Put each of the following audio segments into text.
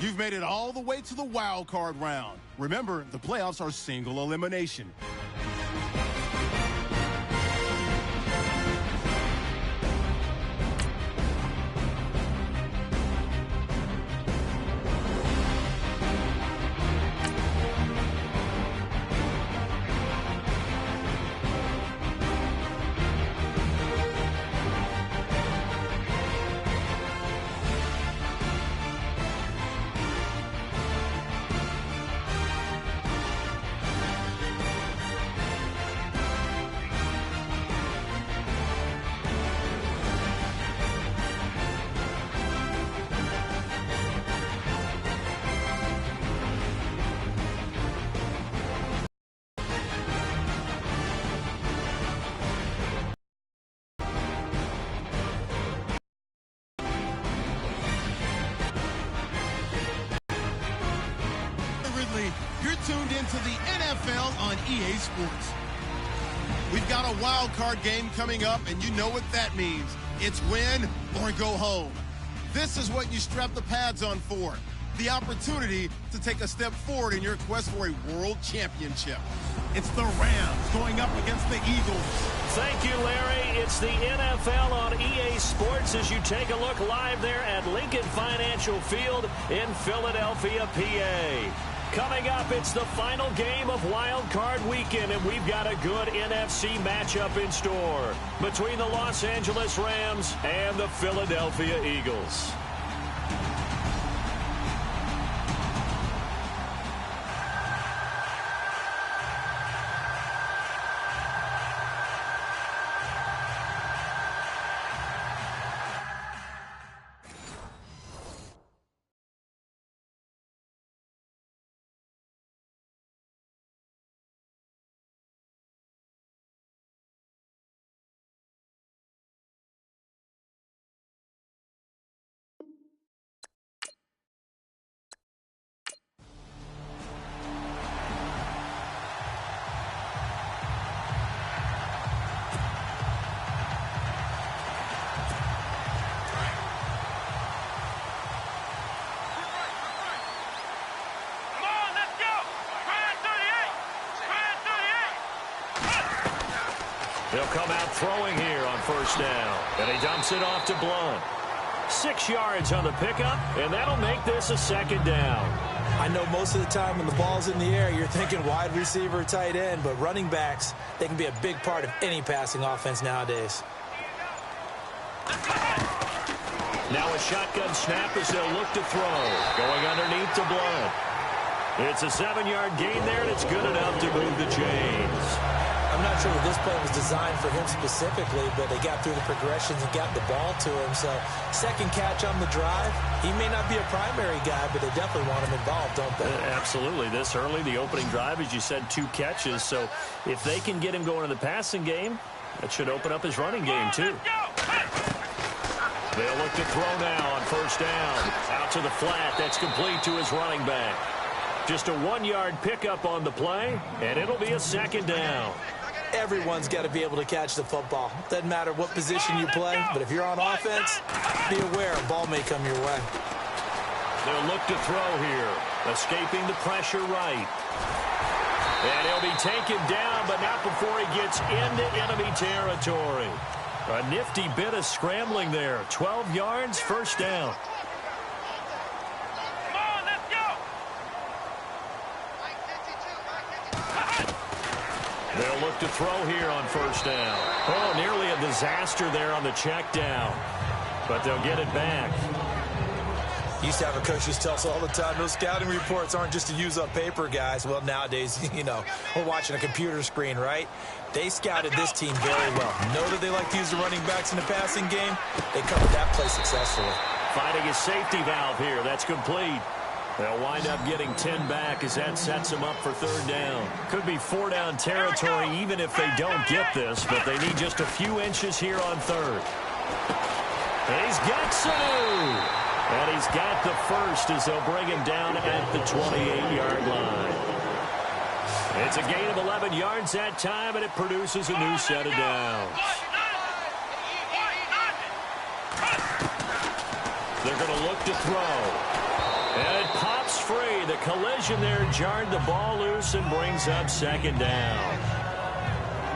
You've made it all the way to the wild card round. Remember, the playoffs are single elimination. You're tuned into the NFL on EA Sports. We've got a wild card game coming up, and you know what that means. It's win or go home. This is what you strap the pads on for. The opportunity to take a step forward in your quest for a world championship. It's the Rams going up against the Eagles. Thank you, Larry. It's the NFL on EA Sports as you take a look live there at Lincoln Financial Field in Philadelphia, PA. Coming up, it's the final game of Wild Card Weekend, and we've got a good NFC matchup in store between the Los Angeles Rams and the Philadelphia Eagles. They'll come out throwing here on first down. And he dumps it off to Blunt. 6 yards on the pickup, and that'll make this a second down. I know most of the time when the ball's in the air, you're thinking wide receiver, tight end, but running backs, they can be a big part of any passing offense nowadays. Now a shotgun snap as they'll look to throw. Going underneath to Blunt. It's a 7-yard gain there, and it's good enough to move the chains. I'm not sure that this play was designed for him specifically, but they got through the progressions and got the ball to him. So second catch on the drive. He may not be a primary guy, but they definitely want him involved, don't they? Absolutely. This early, the opening drive, as you said, 2 catches. So if they can get him going in the passing game, that should open up his running game too. They'll look to throw now on first down. Out to the flat. That's complete to his running back. Just a 1-yard pickup on the play, and it'll be a second down. Everyone's got to be able to catch the football. Doesn't matter what position you play, but if you're on offense, be aware a ball may come your way. They'll look to throw here. Escaping the pressure right. And he'll be taken down, but not before he gets into enemy territory. A nifty bit of scrambling there. 12 yards, first down. They'll look to throw here on first down. Oh, nearly a disaster there on the check down. But they'll get it back. Used to have a coach just tell us all the time, those scouting reports aren't just to use up paper, guys. Well, nowadays, you know, we're watching a computer screen, right? They scouted this team very well. Know that they like to use the running backs in the passing game. They covered that play successfully. Finding a safety valve here. That's complete. They'll wind up getting 10 back as that sets them up for third down. Could be 4-down territory even if they don't get this, but they need just a few inches here on third. And he's got Sanu. And he's got the first as they'll bring him down at the 28-yard line. It's a gain of 11 yards that time, and it produces a new set of downs. They're going to look to throw. And it pops free. The collision there jarred the ball loose and brings up second down.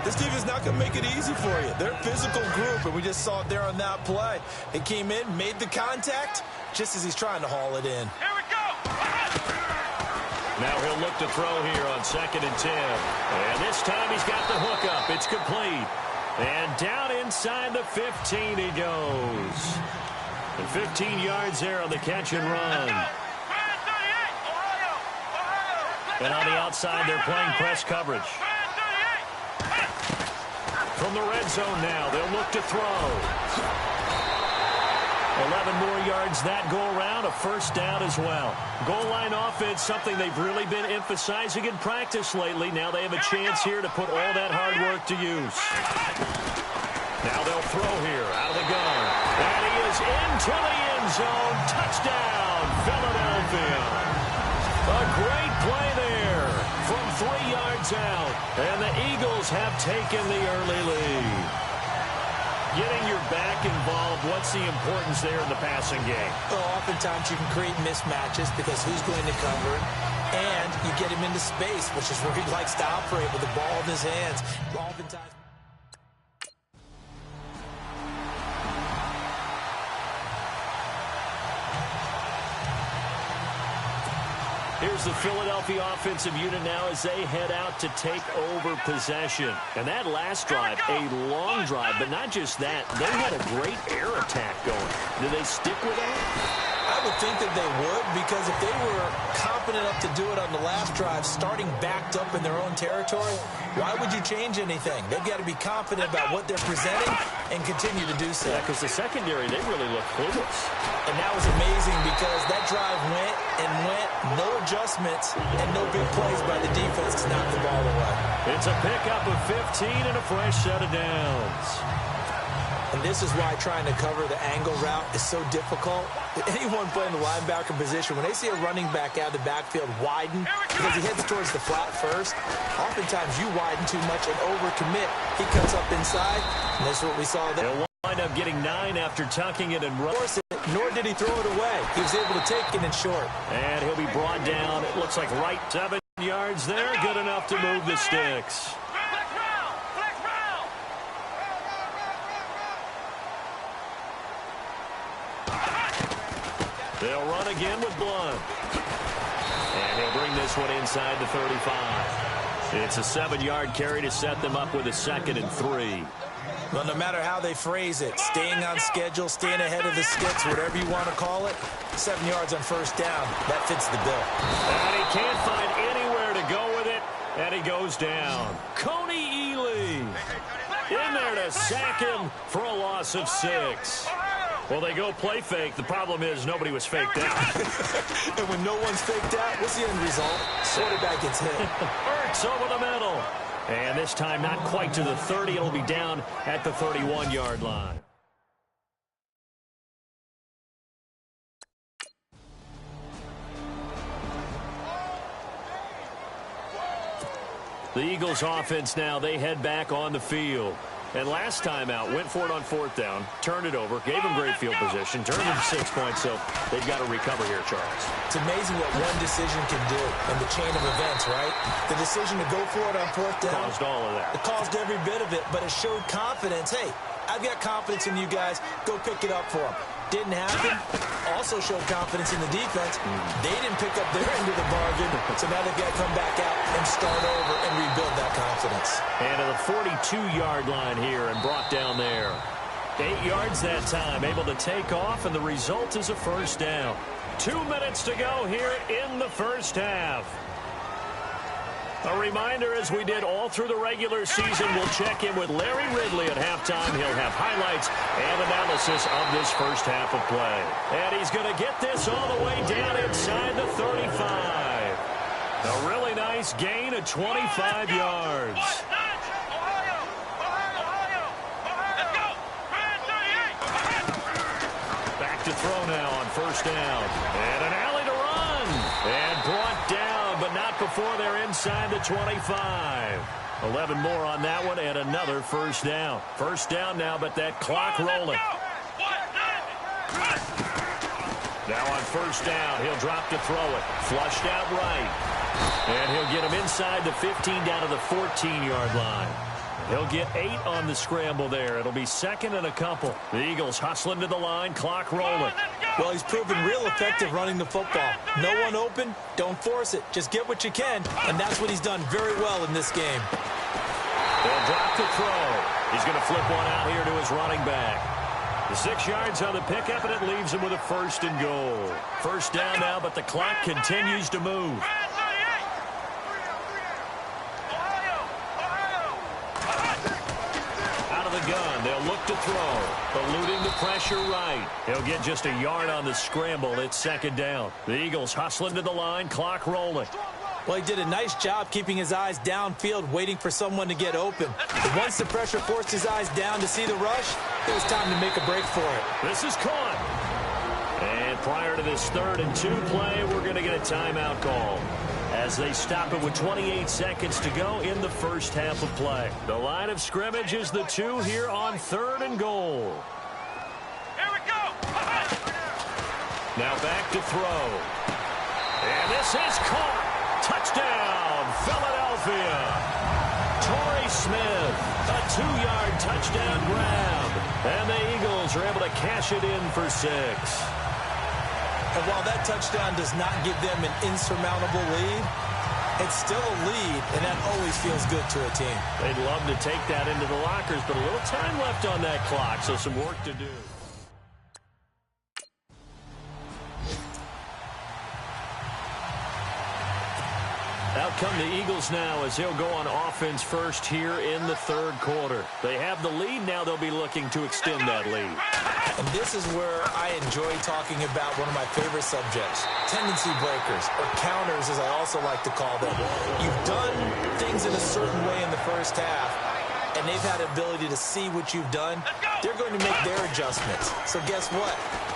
This team is not going to make it easy for you. They're a physical group, and we just saw it there on that play. It came in, made the contact, just as he's trying to haul it in. Here we go. Now he'll look to throw here on 2nd and 10. And this time he's got the hook up. It's complete. And down inside the 15 he goes. And 15 yards there on the catch and run. And on the outside, they're playing press coverage. From the red zone now, they'll look to throw. 11 more yards that go around, a first down as well. Goal line offense, something they've really been emphasizing in practice lately. Now they have a chance here to put all that hard work to use. Now they'll throw here out of the gun. And he is into the end zone. Touchdown, Philadelphia. A great play there from 3 yards out. And the Eagles have taken the early lead. Getting your back involved, what's the importance there in the passing game? Well, oftentimes you can create mismatches because who's going to cover it, and you get him into space, which is where he likes to operate with the ball in his hands. Oftentimes. Here's the Philadelphia offensive unit now as they head out to take over possession. And that last drive, a long drive, but not just that. They had a great air attack going. Do they stick with that? I would think that they would, because if they were confident enough to do it on the last drive, starting backed up in their own territory, why would you change anything? They've got to be confident about what they're presenting and continue to do so. Yeah, because the secondary, they really look clueless. And that was amazing because that drive went and went, no adjustments, and no big plays by the defense to knock the ball away. It's a pickup of 15 and a fresh set of downs. And this is why trying to cover the angle route is so difficult. Anyone playing the linebacker position, when they see a running back out of the backfield widen because he heads towards the flat first, oftentimes you widen too much and overcommit. He cuts up inside, and that's what we saw there. He'll wind up getting 9 after tucking it and running. Nor did he throw it away. He was able to take it in short. And he'll be brought down. It looks like right 7 yards there. Good enough to move the sticks. They'll run again with Blunt. And he'll bring this one inside the 35. It's a 7-yard carry to set them up with a 2nd and 3. Well, no matter how they phrase it, staying on schedule, staying ahead of the sticks, whatever you want to call it, 7 yards on first down, that fits the bill. And he can't find anywhere to go with it, and he goes down. Coney Ely in there to sack him for a loss of 6. Well, they go play fake. The problem is nobody was faked out. And when no one's faked out, what's the end result? Quarterback gets hit. Hurts over the middle. And this time not quite to the 30. It'll be down at the 31-yard line. The Eagles offense now, they head back on the field. And last time out, went for it on 4th down, turned it over, gave them great field position, turned them 6 points, so they've got to recover here, Charles. It's amazing what one decision can do in the chain of events, right? The decision to go for it on 4th down. Caused all of that. It caused every bit of it, but it showed confidence. Hey, I've got confidence in you guys. Go pick it up for them. Didn't happen. Also showed confidence in the defense. They didn't pick up their end of the bargain, so now they've got to come back out and start over and rebuild that confidence. And to the 42-yard line here and brought down there. 8 yards that time, able to take off, and the result is a first down. 2 minutes to go here in the first half. A reminder, as we did all through the regular season, we'll check in with Larry Ridley at halftime. He'll have highlights and analysis of this first half of play. And he's going to get this all the way down inside the 35. A really nice gain of 25 yards. Back to throw now on first down. And an alley to run. And brought down, but not before they're inside the 25. 11 more on that one, and another first down. First down now, but that clock rolling. Now on first down, he'll drop to throw it. Flushed out right. And he'll get him inside the 15 down to the 14-yard line. He'll get 8 on the scramble there. It'll be second and a couple. The Eagles hustling to the line, clock rolling. Well, he's proven real effective running the football. No one open, don't force it. Just get what you can, and that's what he's done very well in this game. They'll drop to throw. He's going to flip one out here to his running back. The 6 yards on the pickup, and it leaves him with a first and goal. First down now, but the clock continues to move. Gun. They'll look to throw. Eluding the pressure right. He'll get just a yard on the scramble. It's second down. The Eagles hustling to the line. Clock rolling. Well, he did a nice job keeping his eyes downfield, waiting for someone to get open. But once the pressure forced his eyes down to see the rush, it was time to make a break for it. This is caught. And prior to this 3rd and 2 play, we're going to get a timeout call as they stop it with 28 seconds to go in the first half of play. The line of scrimmage is the 2 here on 3rd and goal. Here we go. Now back to throw. And this is caught. Touchdown, Philadelphia. Torrey Smith, a 2-yard touchdown grab. And the Eagles are able to cash it in for 6. And while that touchdown does not give them an insurmountable lead, it's still a lead, and that always feels good to a team. They'd love to take that into the lockers, but a little time left on that clock, so some work to do. Out come the Eagles now as they'll go on offense first here in the 3rd quarter. They have the lead now. They'll be looking to extend that lead. And this is where I enjoy talking about one of my favorite subjects, tendency breakers, or counters as I also like to call them. You've done things in a certain way in the first half, and they've had the ability to see what you've done. They're going to make their adjustments. So guess what?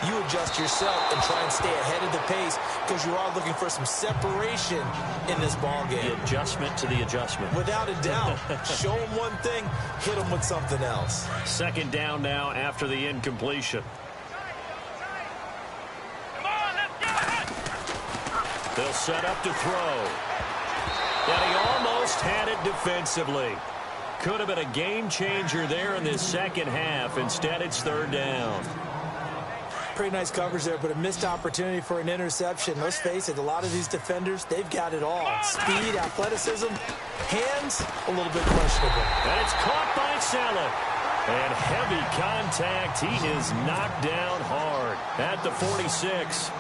You adjust yourself and try and stay ahead of the pace because you are looking for some separation in this ball game. The adjustment to the adjustment. Without a doubt. Show them one thing, hit them with something else. Second down now after the incompletion. Come on, let's go. They'll set up to throw. And he almost had it defensively. Could have been a game changer there in this second half. Instead, it's 3rd down. Pretty nice coverage there, but a missed opportunity for an interception. Let's face it, a lot of these defenders, they've got it all. Speed, athleticism, hands, a little bit questionable. And it's caught by Saleh. And heavy contact. He is knocked down hard at the 46.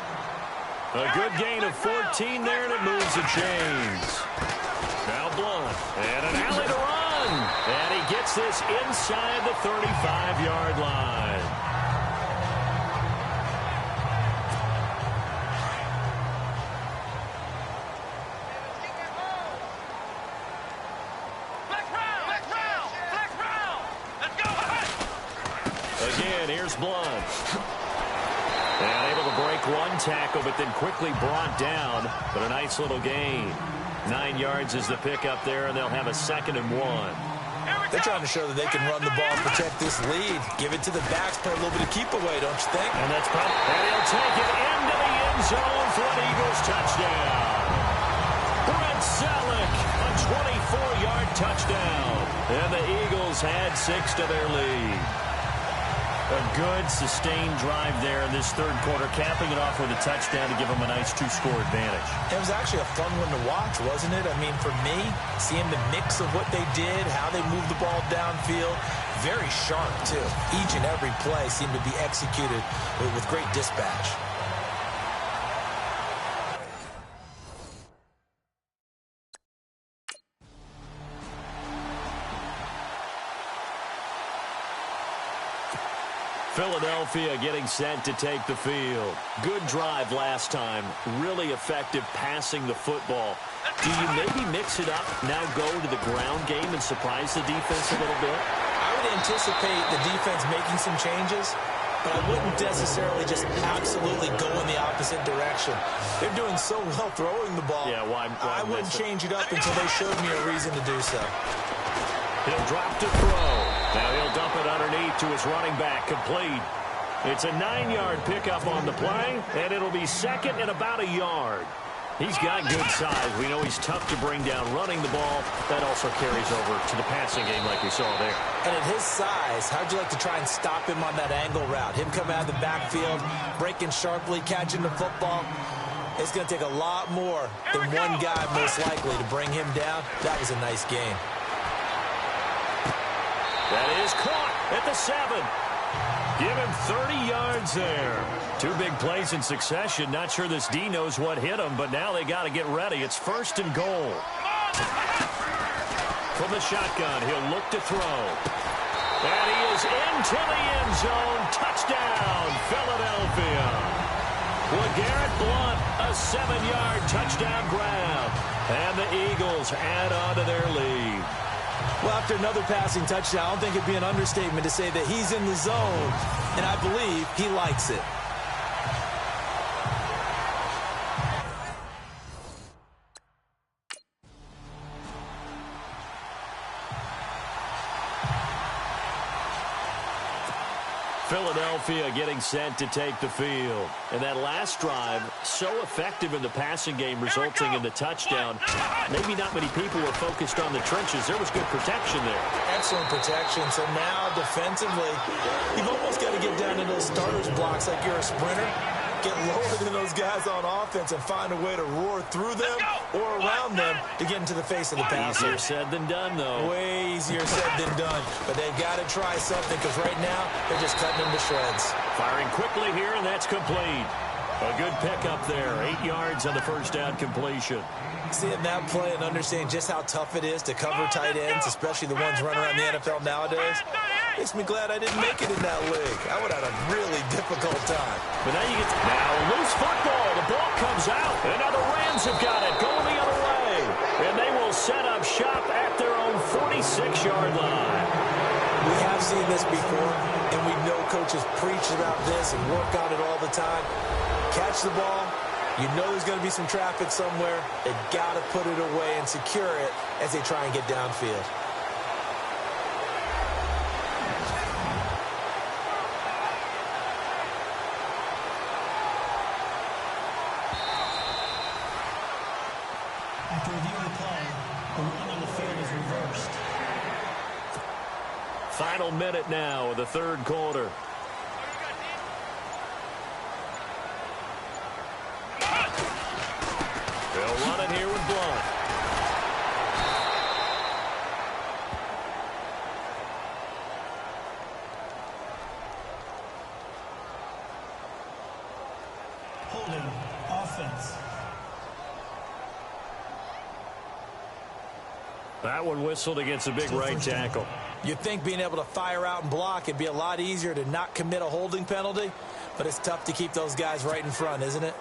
A good gain of 14 there, and it moves the chains. Now Blunt. And an alley to run. And he gets this inside the 35-yard line. Again, here's Blunt. And able to break one tackle, but then quickly brought down. But a nice little gain. 9 yards is the pickup there, and they'll have a 2nd and 1. They're trying to show that they can run the ball and protect this lead. Give it to the backs, play a little bit of keep away, don't you think? And that's probably, and he'll take it into the end zone for an Eagles touchdown. Brent Selleck, a 24-yard touchdown. And the Eagles had 6 to their lead. A good, sustained drive there in this 3rd quarter, capping it off with a touchdown to give them a nice 2-score advantage. It was actually a fun one to watch, wasn't it? I mean, for me, seeing the mix of what they did, how they moved the ball downfield, very sharp, too. Each and every play seemed to be executed with great dispatch. Philadelphia getting set to take the field. Good drive last time. Really effective passing the football. Do you maybe mix it up, now go to the ground game and surprise the defense a little bit? I would anticipate the defense making some changes, but I wouldn't necessarily just absolutely go in the opposite direction. They're doing so well throwing the ball. Yeah, why I wouldn't change it up until they showed me a reason to do so. He'll drop to throw. Now he'll dump it underneath to his running back. Complete. It's a 9-yard pickup on the play, and it'll be second and about a yard. He's got good size. We know he's tough to bring down running the ball. That also carries over to the passing game like we saw there. And at his size, how'd you like to try and stop him on that angle route? Him coming out of the backfield, breaking sharply, catching the football. It's going to take a lot more than one guy, most likely, to bring him down. That was a nice game. That is caught at the 7. Give him 30 yards there. 2 big plays in succession. Not sure this D knows what hit him, but now they got to get ready. It's first and goal. From the shotgun, he'll look to throw. And he is into the end zone. Touchdown, Philadelphia. LeGarrette Blount, a 7-yard touchdown grab. And the Eagles add on to their lead. Well, after another passing touchdown, I don't think it'd be an understatement to say that he's in the zone, and I believe he likes it. Philadelphia getting set to take the field. And that last drive, so effective in the passing game, resulting in the touchdown. Maybe not many people were focused on the trenches. There was good protection there. Excellent protection. So now, defensively, you've almost got to get down into those starters blocks like you're a sprinter. Get lower than those guys on offense and find a way to roar through them or around them to get into the face of the passer. Easier said than done, though. Way easier said than done. But they've got to try something because right now they're just cutting them to shreds. Firing quickly here, and that's complete. A good pickup there. 8 yards on the first down completion. Seeing that play and understanding just how tough it is to cover tight ends, especially the ones running around the NFL nowadays, makes me glad I didn't make it in that league. I would have had a really difficult time. But now you get now loose football. The ball comes out. And now the Rams have got it. Going the other way. And they will set up shop at their own 46-yard line. We have seen this before, and we know coaches preach about this and work on it all the time. Catch the ball. You know there's going to be some traffic somewhere. They've got to put it away and secure it as they try and get downfield. After reviewing the play, the running on the field is reversed. Final minute now of the third quarter. They'll run it here with Blount. Holding offense. That one whistled against a big right tackle. You'd think being able to fire out and block it'd be a lot easier to not commit a holding penalty, but it's tough to keep those guys right in front, isn't it?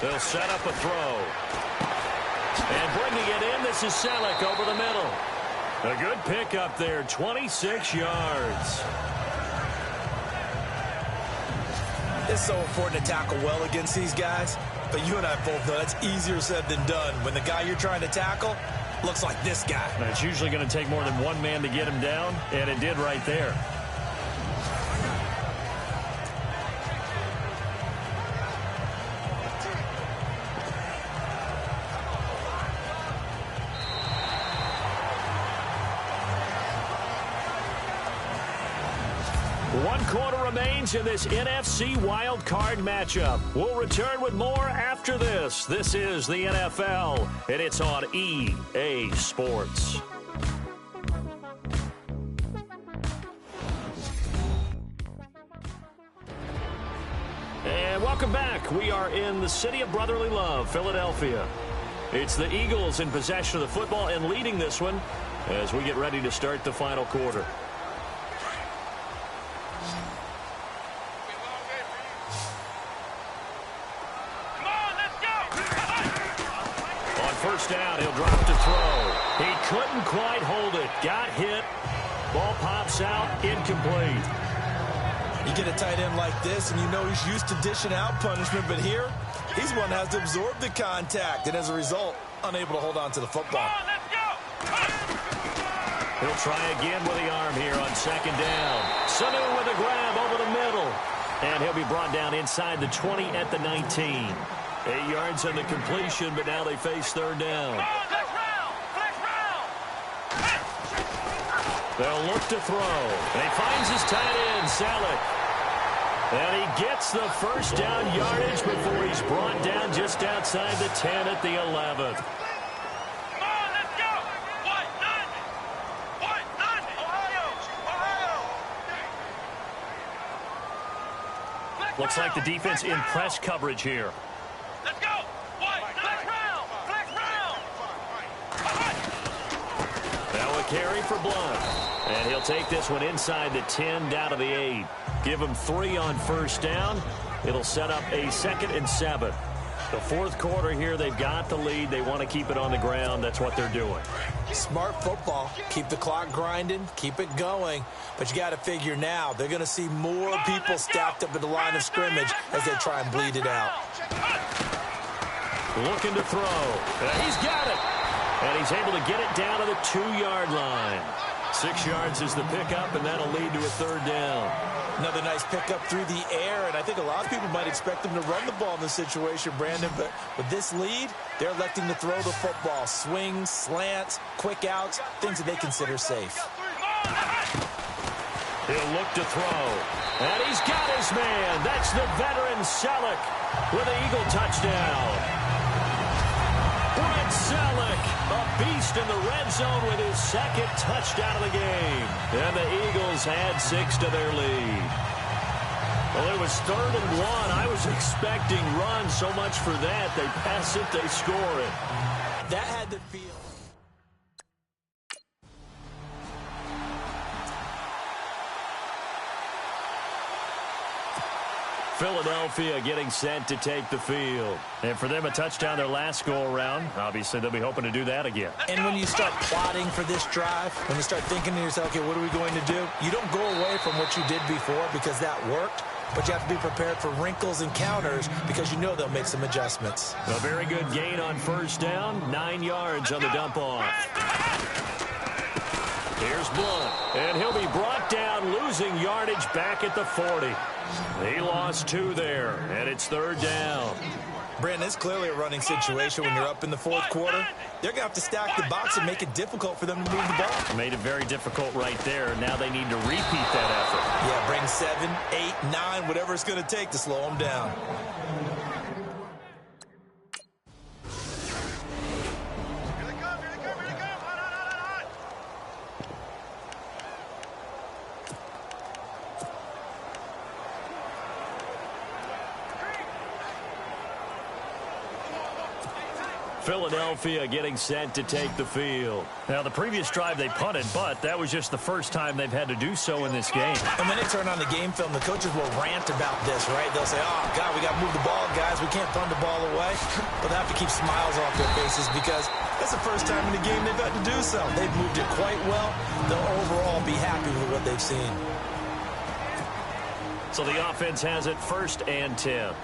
They'll set up a throw. And bringing it in, this is Selleck over the middle. A good pickup there, 26 yards. It's so important to tackle well against these guys, but you and I both know that's easier said than done when the guy you're trying to tackle looks like this guy. And it's usually going to take more than one man to get him down, and it did right there. One quarter remains in this NFC Wild Card matchup. We'll return with more after this. This is the NFL, and it's on EA Sports. And welcome back. We are in the city of brotherly love, Philadelphia. It's the Eagles in possession of the football and leading this one as we get ready to start the final quarter. First down, he'll drop to throw. He couldn't quite hold it. Got hit. Ball pops out, incomplete. You get a tight end like this, and you know he's used to dishing out punishment, but here, he's one that has to absorb the contact, and as a result, unable to hold on to the football. Come on, let's go. He'll try again with the arm here on second down. Sanu with a grab over the middle. And he'll be brought down inside the 20 at the 19. 8 yards on the completion, but now they face third down. Flex round. Flex round. They'll look to throw. And he finds his tight end, Selleck. And he gets the first down yardage before he's brought down just outside the 10 at the 11th. Come on, let's go. White, none. White, none. Ohio. Flex Looks like the round. defense in Flex press round. coverage here. Let's go. White, flex round. Flex round. Now a carry for Blunt. And he'll take this one inside the 10 down to the 8. Give him 3 on first down. It'll set up a 2nd and 7. The fourth quarter here, they've got the lead. They want to keep it on the ground. That's what they're doing. Smart football. Keep the clock grinding. Keep it going. But you got to figure now, they're going to see more people stacked up at the line of scrimmage as they try and bleed it out. Looking to throw. He's got it. And he's able to get it down to the 2-yard line. 6 yards is the pickup, and that'll lead to a third down. Another nice pickup through the air, and I think a lot of people might expect them to run the ball in this situation, Brandon, but with this lead, they're electing to throw the football. Swings, slants, quick outs, things that they consider safe. He'll look to throw. And he's got his man. That's the veteran Selleck with an Eagle touchdown. Brent Selleck, a beast in the red zone with his 2nd touchdown of the game. And the Eagles add 6 to their lead. Well, it was 3rd and 1. I was expecting runs, so much for that. They pass it, they score it. That had to feel. Philadelphia getting set to take the field. And for them, a touchdown their last go-around. Obviously, they'll be hoping to do that again. And when you start plotting for this drive, when you start thinking to yourself, okay, what are we going to do? You don't go away from what you did before because that worked, but you have to be prepared for wrinkles and counters because you know they'll make some adjustments. A very good gain on first down. 9 yards on the dump-off. Here's Blunt, and he'll be brought down, losing yardage back at the 40. He lost 2 there, and it's third down. Brandon, it's clearly a running situation when you're up in the fourth quarter. They're going to have to stack the box and make it difficult for them to move the ball. Made it very difficult right there. Now they need to repeat that effort. Yeah, bring 7, 8, 9, whatever it's going to take to slow them down. Philadelphia getting set to take the field. Now, the previous drive they punted, but that was just the first time they've had to do so in this game. And when they turn on the game film, the coaches will rant about this, right? They'll say, oh, God, we got to move the ball, guys. We can't punt the ball away. But they have to keep smiles off their faces because that's the first time in the game they've had to do so. They've moved it quite well. They'll overall be happy with what they've seen. So the offense has it 1st and 10.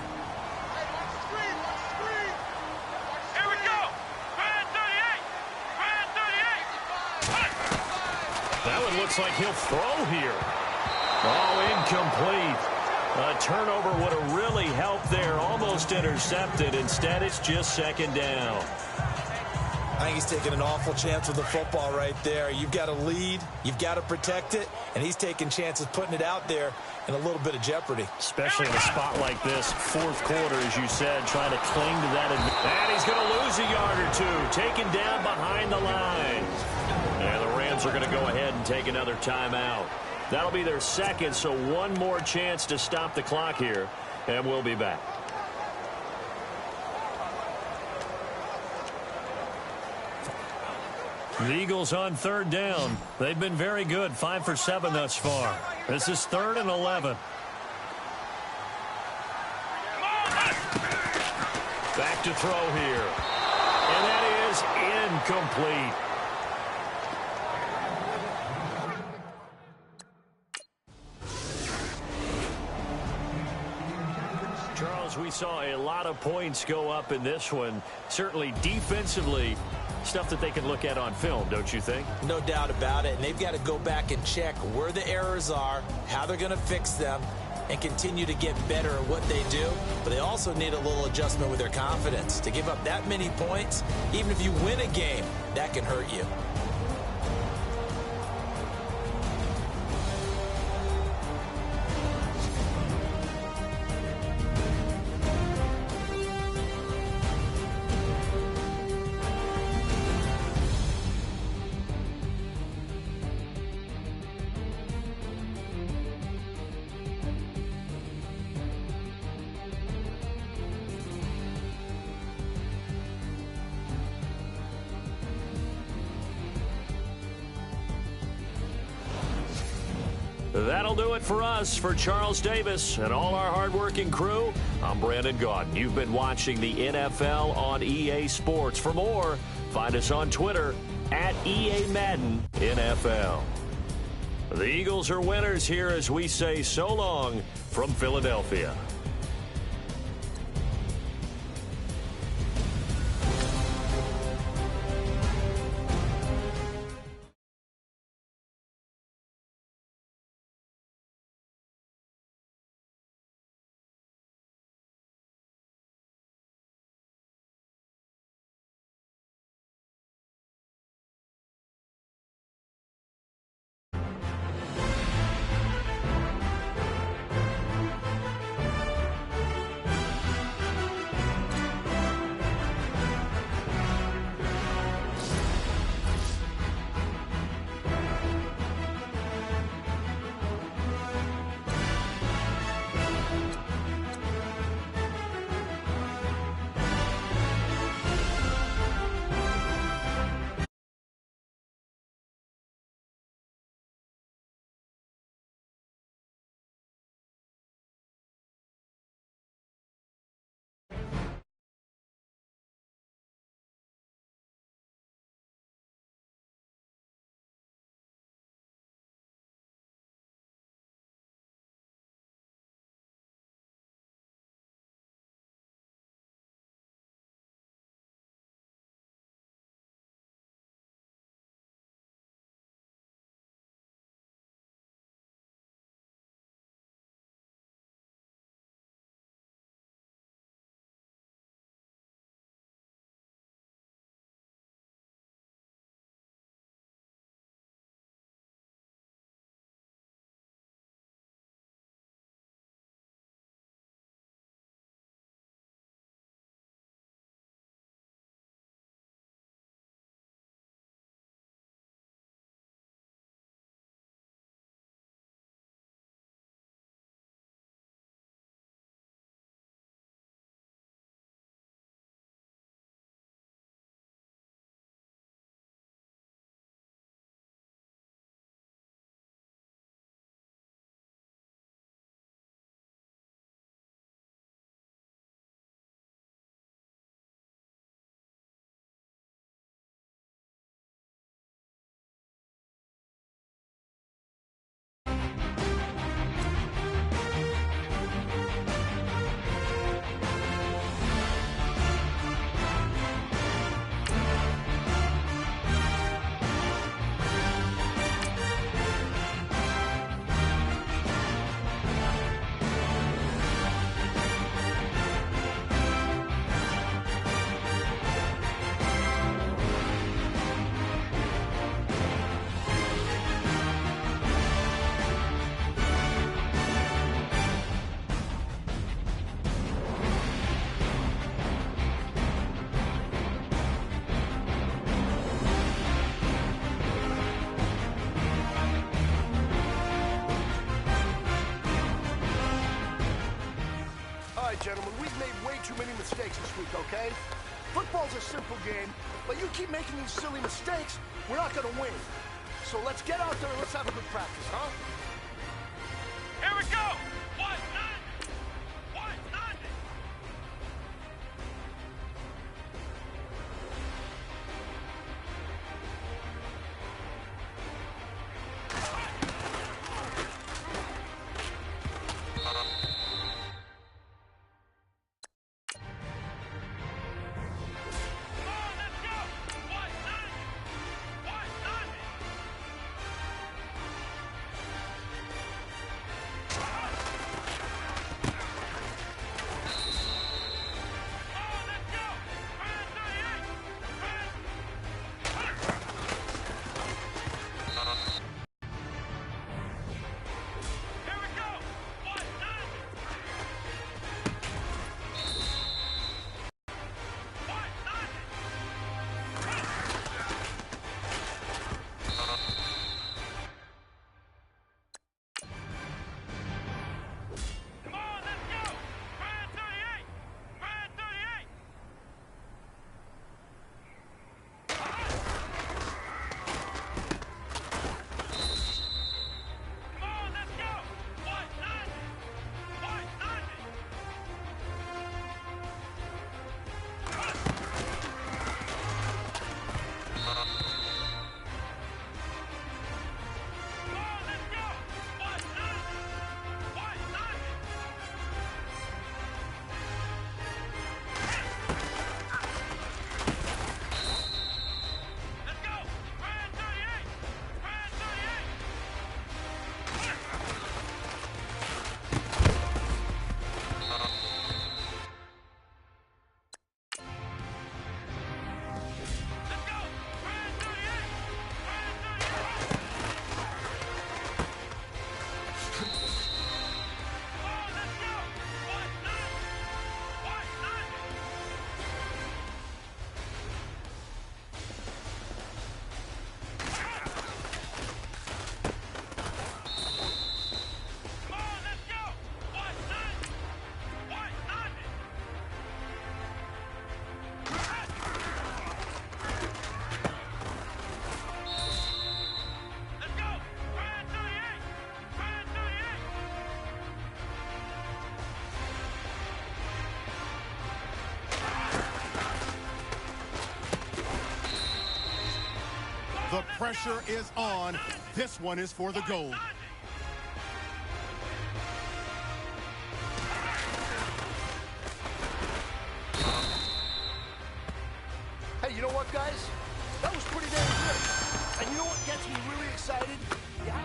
That one looks like he'll throw here. Oh, incomplete. A turnover would have really helped there. Almost intercepted. Instead, it's just 2nd down. I think he's taking an awful chance with the football right there. You've got to lead. You've got to protect it. And he's taking chances putting it out there in a little bit of jeopardy. Especially in a spot like this, fourth quarter, as you said, trying to cling to that. And he's going to lose a yard or 2. Taken down behind the line. And the Rams are going to go ahead and take another timeout. That'll be their 2nd, so one more chance to stop the clock here. And we'll be back. The Eagles on 3rd down. They've been very good, 5 for 7 thus far. This is 3rd and 11. Back to throw here. And that is incomplete. Charles, we saw a lot of points go up in this one. Certainly defensively, stuff that they can look at on film, don't you think? No doubt about it. And they've got to go back and check where the errors are, how they're going to fix them, and continue to get better at what they do. But they also need a little adjustment with their confidence. To give up that many points, even if you win a game, that can hurt you. That'll do it for us. For Charles Davis and all our hardworking crew, I'm Brandon Gaudin. You've been watching the NFL on EA Sports. For more, find us on Twitter at EA Madden NFL. The Eagles are winners here as we say so long from Philadelphia. Gentlemen, we've made way too many mistakes this week, okay? Football's a simple game, but you keep making these silly mistakes, we're not gonna win. So let's get out there and let's have a good practice, huh? Here we go! 1-9! 1-9! The pressure is on. This one is for the goal. Hey, you know what, guys? That was pretty damn good. And you know what gets me really excited? Yeah.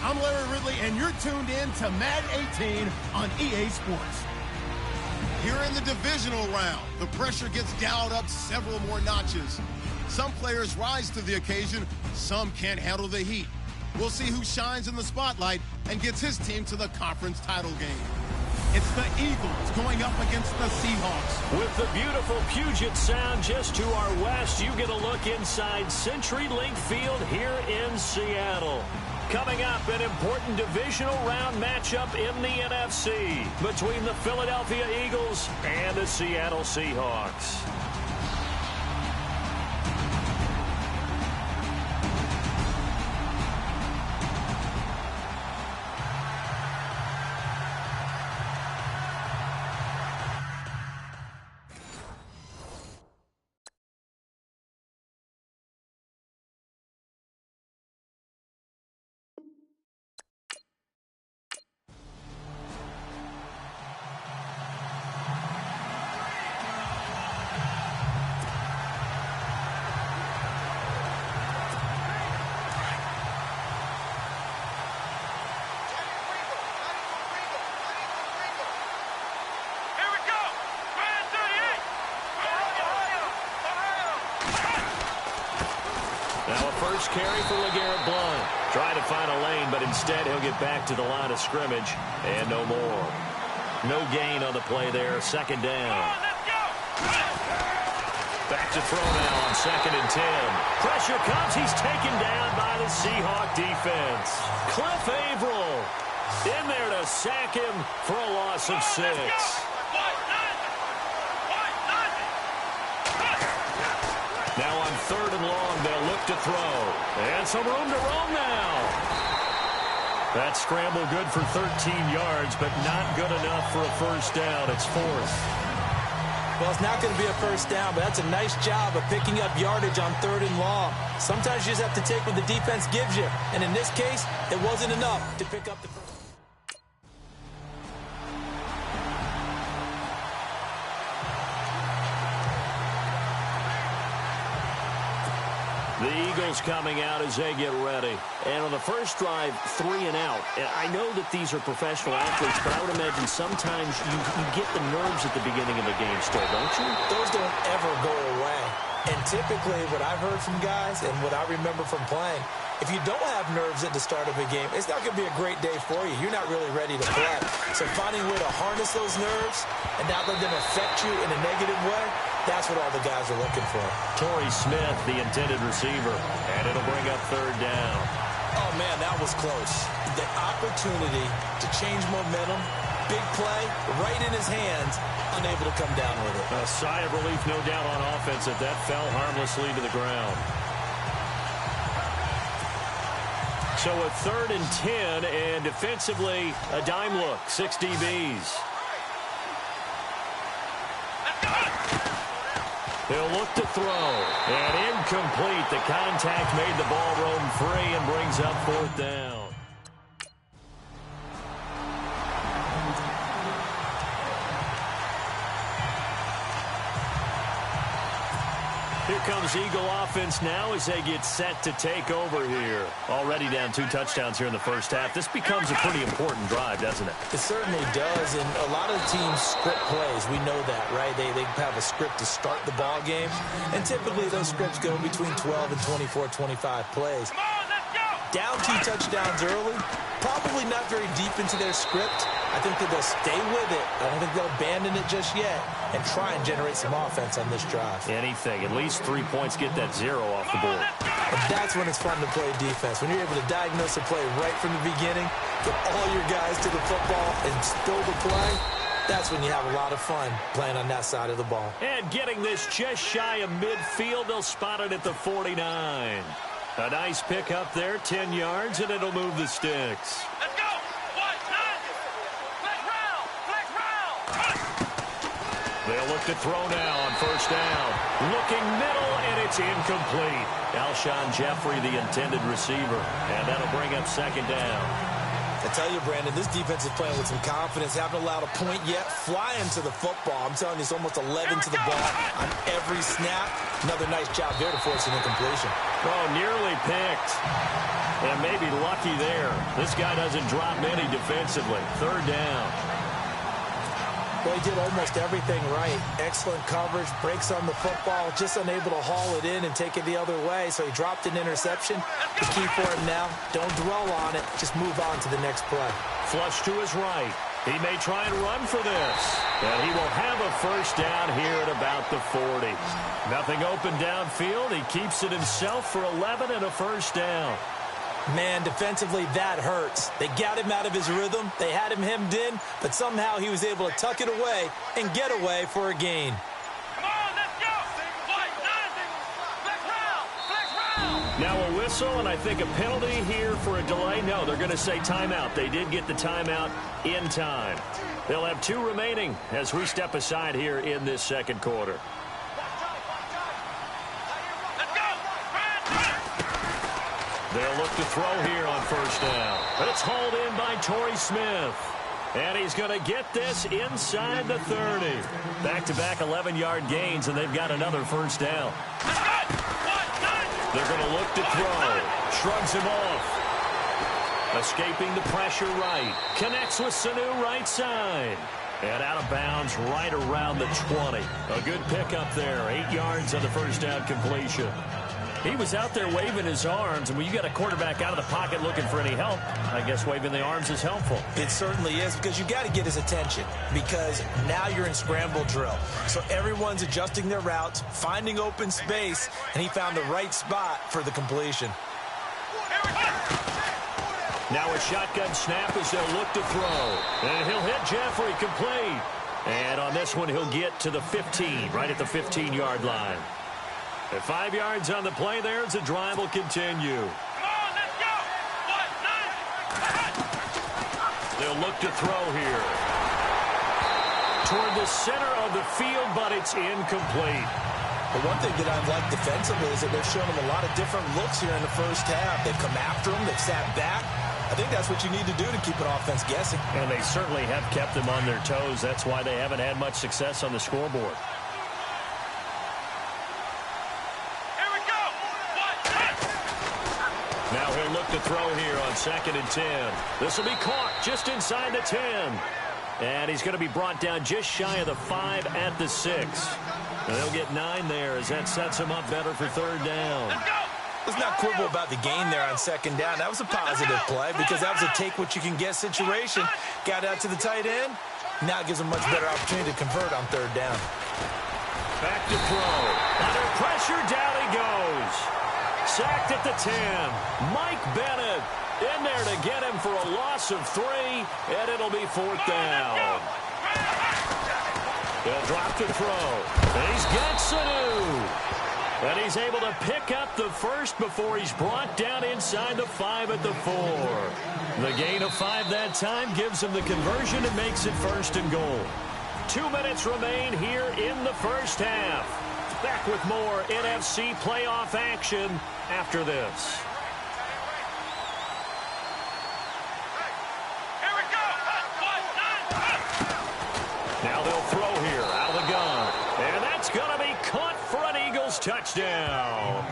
I'm Larry Ridley, and you're tuned in to Madden 18 on EA Sports. Here in the divisional round, the pressure gets dialed up several more notches. Some players rise to the occasion, some can't handle the heat. We'll see who shines in the spotlight and gets his team to the conference title game. It's the Eagles going up against the Seahawks. With the beautiful Puget Sound just to our west, you get a look inside CenturyLink Field here in Seattle. Coming up, an important divisional round matchup in the NFC between the Philadelphia Eagles and the Seattle Seahawks. First carry for LeGarrette Blount. Trying to find a lane, but instead he'll get back to the line of scrimmage. And no more. No gain on the play there. Second down. Back to throw now on 2nd and 10. Pressure comes. He's taken down by the Seahawk defense. Cliff Averill in there to sack him for a loss of 6. Now on 3rd and long, they'll look to throw. And some room to roam now. That scramble good for 13 yards, but not good enough for a first down. It's 4th. Well, it's not going to be a first down, but that's a nice job of picking up yardage on 3rd and long. Sometimes you just have to take what the defense gives you. And in this case, it wasn't enough to pick up the first. The Eagles coming out as they get ready. And on the first drive, 3 and out. And I know that these are professional athletes, but I would imagine sometimes you get the nerves at the beginning of the game still, don't you? Those don't ever go away. And typically what I've heard from guys and what I remember from playing, if you don't have nerves at the start of a game, it's not going to be a great day for you. You're not really ready to play. So finding a way to harness those nerves and not let them affect you in a negative way, that's what all the guys are looking for. Torrey Smith, the intended receiver, and it'll bring up 3rd down. Oh, man, that was close. The opportunity to change momentum, big play, right in his hands, unable to come down with it. A sigh of relief, no doubt, on offense that fell harmlessly to the ground. So a 3rd and 10, and defensively, a dime look, 6 DBs. He'll look to throw, and incomplete. The contact made the ball roam free and brings up 4th down. Here comes Eagle offense now as they get set to take over here. Already down 2 touchdowns here in the first half. This becomes a pretty important drive, doesn't it? It certainly does, and a lot of teams script plays. We know that, right? They have a script to start the ball game, and typically those scripts go between 12 and 24, 25 plays. Down 2 touchdowns early, probably not very deep into their script. I think that they'll stay with it. I don't think they'll abandon it just yet and try and generate some offense on this drive. Anything. At least 3 points, get that 0 off the board. And that's when it's fun to play defense. When you're able to diagnose a play right from the beginning, get all your guys to the football and spill the play, that's when you have a lot of fun playing on that side of the ball. And getting this just shy of midfield, they'll spot it at the 49. A nice pick up there, 10 yards, and it'll move the sticks. Let's go. What? 9. Flex round. Flex round. They'll look to throw now on 1st down. Looking middle, and it's incomplete. Alshon Jeffrey, the intended receiver, and that'll bring up 2nd down. I tell you, Brandon, this defense is playing with some confidence. Haven't allowed a point yet. Flying to the football. I'm telling you, it's almost 11 to the ball on every snap. Another nice job there to force an incompletion. Oh, nearly picked. And maybe lucky there. This guy doesn't drop many defensively. 3rd down. Well, he did almost everything right. Excellent coverage, breaks on the football, just unable to haul it in and take it the other way, so he dropped an interception. The key for him now, don't dwell on it, just move on to the next play. Flush to his right. He may try and run for this. And he will have a 1st down here at about the 40. Nothing open downfield. He keeps it himself for 11 and a 1st down. Man, defensively, that hurts. They got him out of his rhythm. They had him hemmed in, but somehow he was able to tuck it away and get away for a gain. Come on, let's go. White 9. Flex round. Flex round. Now a whistle, and I think a penalty here for a delay. No, they're going to say timeout. They did get the timeout in time. They'll have 2 remaining as we step aside here in this 2nd quarter. They'll look to throw here on 1st down. It's hauled in by Torrey Smith. And he's going to get this inside the 30. Back-to-back 11-yard gains, and they've got another 1st down. They're going to look to throw. Shrugs him off. Escaping the pressure right. Connects with Sanu right side. And out of bounds right around the 20. A good pickup there. 8 yards on the 1st down completion. He was out there waving his arms, and when you got a quarterback out of the pocket looking for any help, I guess waving the arms is helpful. It certainly is, because you got to get his attention, because now you're in scramble drill. So everyone's adjusting their routes, finding open space, and he found the right spot for the completion. Now a shotgun snap as they'll look to throw. And he'll hit Jeffrey complete. And on this one, he'll get to the 15, right at the 15-yard line. At 5 yards on the play there, the drive will continue. Come on, let's go. What? 9. They'll look to throw here. Toward the center of the field, but it's incomplete. But one thing that I've liked defensively is that they've shown him a lot of different looks here in the first half. They've come after him. They've sat back. I think that's what you need to do to keep an offense guessing. And they certainly have kept them on their toes. That's why they haven't had much success on the scoreboard. Here we go. What? Now he'll look to throw here on 2nd and 10. This will be caught just inside the 10. And he's going to be brought down just shy of the 5 at the 6. And they'll get 9 there as that sets him up better for 3rd down. Let's not quibble about the gain there on 2nd down. That was a positive play because that was a take-what-you-can-get situation. Got out to the tight end. Now it gives him a much better opportunity to convert on 3rd down. Back to throw. Under pressure, down he goes. Sacked at the 10. Mike Bennett in there to get him for a loss of 3, and it'll be 4th down. They'll drop to throw. And he's got Sanu. And he's able to pick up the first before he's brought down inside the 5 at the 4. The gain of 5 that time gives him the conversion and makes it 1st and goal. 2 minutes remain here in the first half. Back with more NFC playoff action after this. Here we go. Now they'll throw here out of the gun. And that's going to be caught for an Eagles touchdown.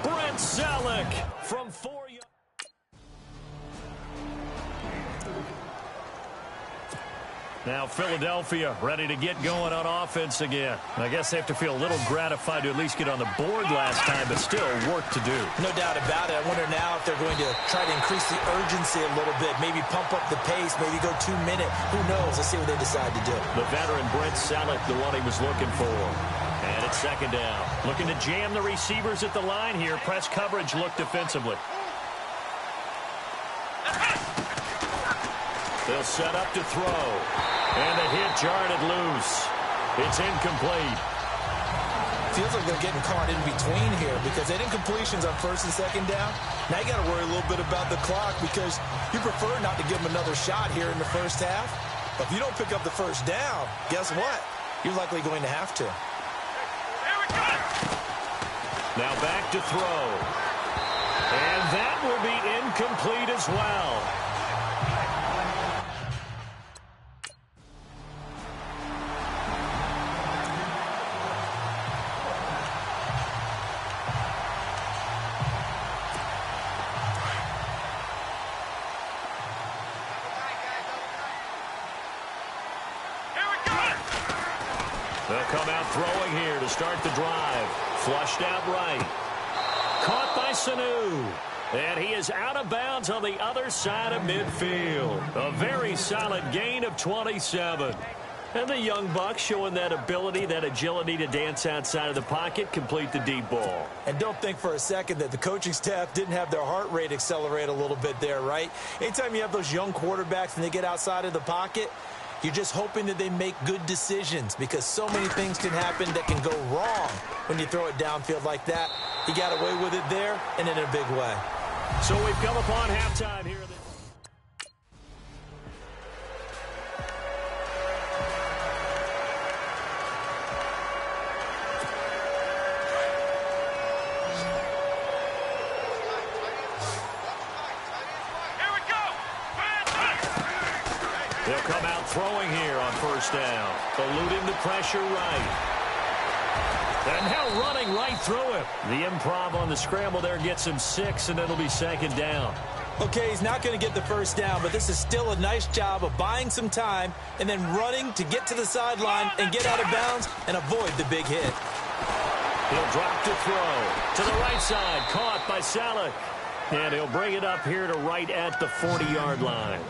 Brent Selleck from 4 yards. Now Philadelphia ready to get going on offense again. I guess they have to feel a little gratified to at least get on the board last time, but still work to do. No doubt about it. I wonder now if they're going to try to increase the urgency a little bit, maybe pump up the pace, maybe go 2 minute. Who knows? Let's see what they decide to do. The veteran Brent Selleck, the one he was looking for. And it's 2nd down. Looking to jam the receivers at the line here. Press coverage look defensively. They'll set up to throw. And the hit jarred it loose. It's incomplete. Feels like they're getting caught in between here because they didn't completions on 1st and 2nd down. Now you got to worry a little bit about the clock because you prefer not to give them another shot here in the first half. But if you don't pick up the 1st down, guess what? You're likely going to have to. Now back to throw. And that will be incomplete as well. They'll come out throwing here to start the drive. Flushed out right. Caught by Sanu. And he is out of bounds on the other side of midfield. A very solid gain of 27. And the young buck showing that ability, that agility to dance outside of the pocket, complete the deep ball. And don't think for a second that the coaching staff didn't have their heart rate accelerate a little bit there, right? Anytime you have those young quarterbacks and they get outside of the pocket, you're just hoping that they make good decisions because so many things can happen that can go wrong when you throw it downfield like that. He got away with it there and in a big way. So we've come upon halftime here. They'll come out throwing here on 1st down. Eluding the pressure right. And now running right through him. The improv on the scramble there gets him 6, and it'll be 2nd down. Okay, he's not going to get the 1st down, but this is still a nice job of buying some time and then running to get to the sideline and get out of bounds and avoid the big hit. He'll drop to throw. To the right side, caught by Selleck. And he'll bring it up here to right at the 40-yard line.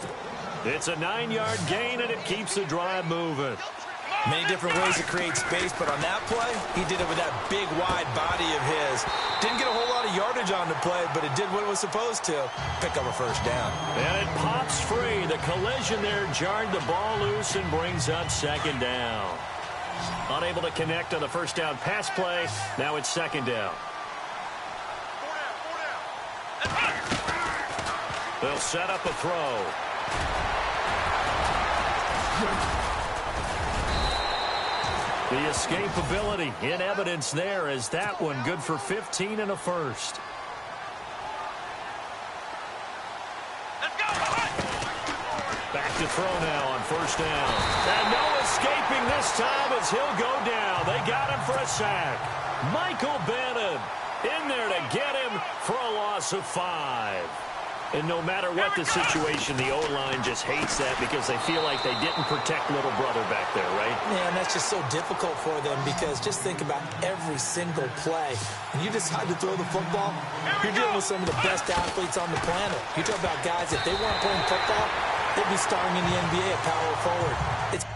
It's a 9-yard gain, and it keeps the drive moving. Many different ways to create space, but on that play, he did it with that big, wide body of his. Didn't get a whole lot of yardage on the play, but it did what it was supposed to. Pick up a 1st down. And it pops free. The collision there jarred the ball loose and brings up 2nd down. Unable to connect on the 1st down pass play. Now it's 2nd down. They'll set up a throw. The escapability in evidence there as that one good for 15 and a 1st. Back to throw now on 1st down. And no escaping this time as he'll go down. They got him for a sack. Michael Bennett In there to get him for a loss of 5. And no matter what the situation, the O-line just hates that because they feel like they didn't protect little brother back there, right? Man, that's just so difficult for them because just think about every single play. When you decide to throw the football, you're dealing with some of the best athletes on the planet. You talk about guys, if they weren't playing football, they'd be starring in the NBA at power forward. It's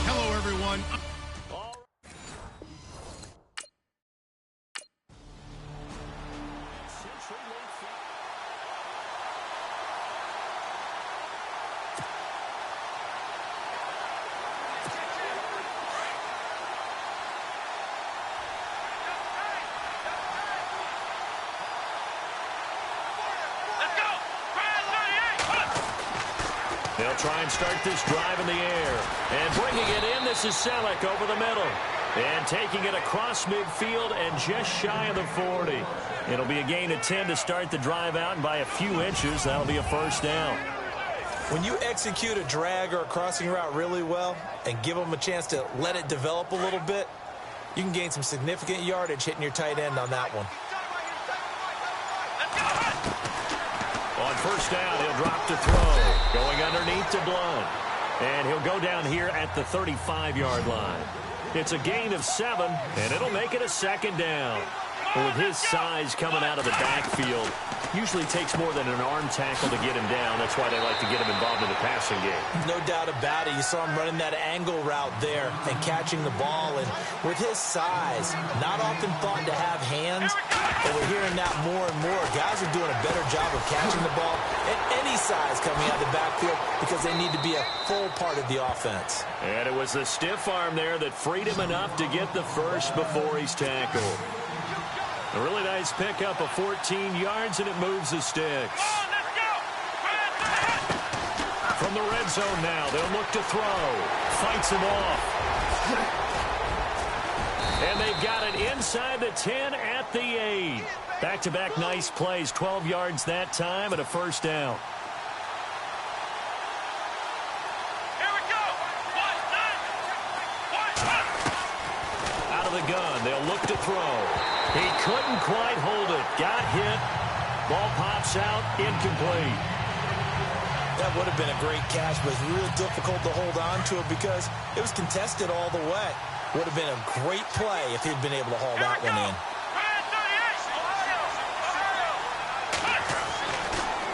Hello, everyone. Let's go. They'll try and start this drive in the air. And bringing it in, this is Selleck over the middle. And taking it across midfield and just shy of the 40. It'll be a gain of 10 to start the drive out, and by a few inches, that'll be a first down. when you execute a drag or a crossing route really well and give them a chance to let it develop a little bit, you can gain some significant yardage hitting your tight end on that one. On first down, he'll drop to throw. Going underneath to Blunt. And he'll go down here at the 35-yard line. It's a gain of 7, and it'll make it a second down. With his size coming out of the backfield, usually takes more than an arm tackle to get him down. That's why they like to get him involved in the passing game. No doubt about it. You saw him running that angle route there and catching the ball. And with his size, not often thought to have hands, but we're hearing that more and more. Guys are doing a better job of catching the ball at any size coming out of the backfield because they need to be a full part of the offense. And it was the stiff arm there that freed him enough to get the first before he's tackled. A really nice pickup of 14 yards, and it moves the sticks. From the red zone now, they'll look to throw. fights him off. And they've got it inside the 10 at the 8. Back-to-back nice plays, 12 yards that time and a first down. Here we go. Out of the gun, they'll look to throw. He couldn't quite hold it. Got hit. Ball pops out, incomplete. That would have been a great catch, but it's real difficult to hold on to it because it was contested all the way. Would have been a great play if he'd been able to haul that one in.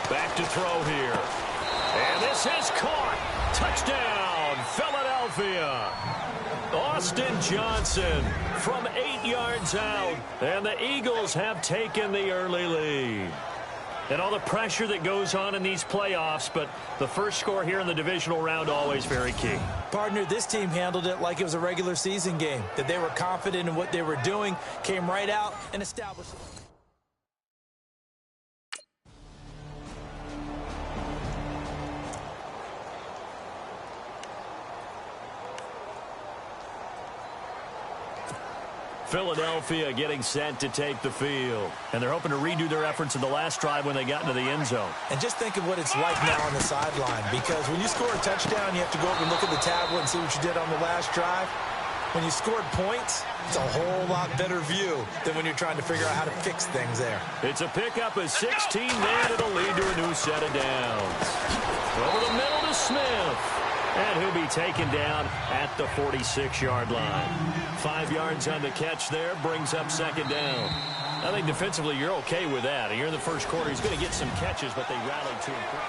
Back to throw here. And this is caught. Touchdown, Philadelphia. Austin Johnson from 8 yards out. And the Eagles have taken the early lead. And all the pressure that goes on in these playoffs, but the first score here in the divisional round always very key. Partner, this team handled it like it was a regular season game, that they were confident in what they were doing, came right out and established it. Philadelphia getting set to take the field. And they're hoping to redo their efforts in the last drive when they got into the end zone. And just think of what it's like now on the sideline, because when you score a touchdown, you have to go over and look at the tablet and see what you did on the last drive. When you scored points, it's a whole lot better view than when you're trying to figure out how to fix things there. It's a pickup of 16 there. It'll lead to a new set of downs. Over the middle to Smith. And he'll be taken down at the 46-yard line. 5 yards on the catch there, brings up second down. I think defensively you're okay with that. Here in the first quarter, he's going to get some catches, but they rallied to him.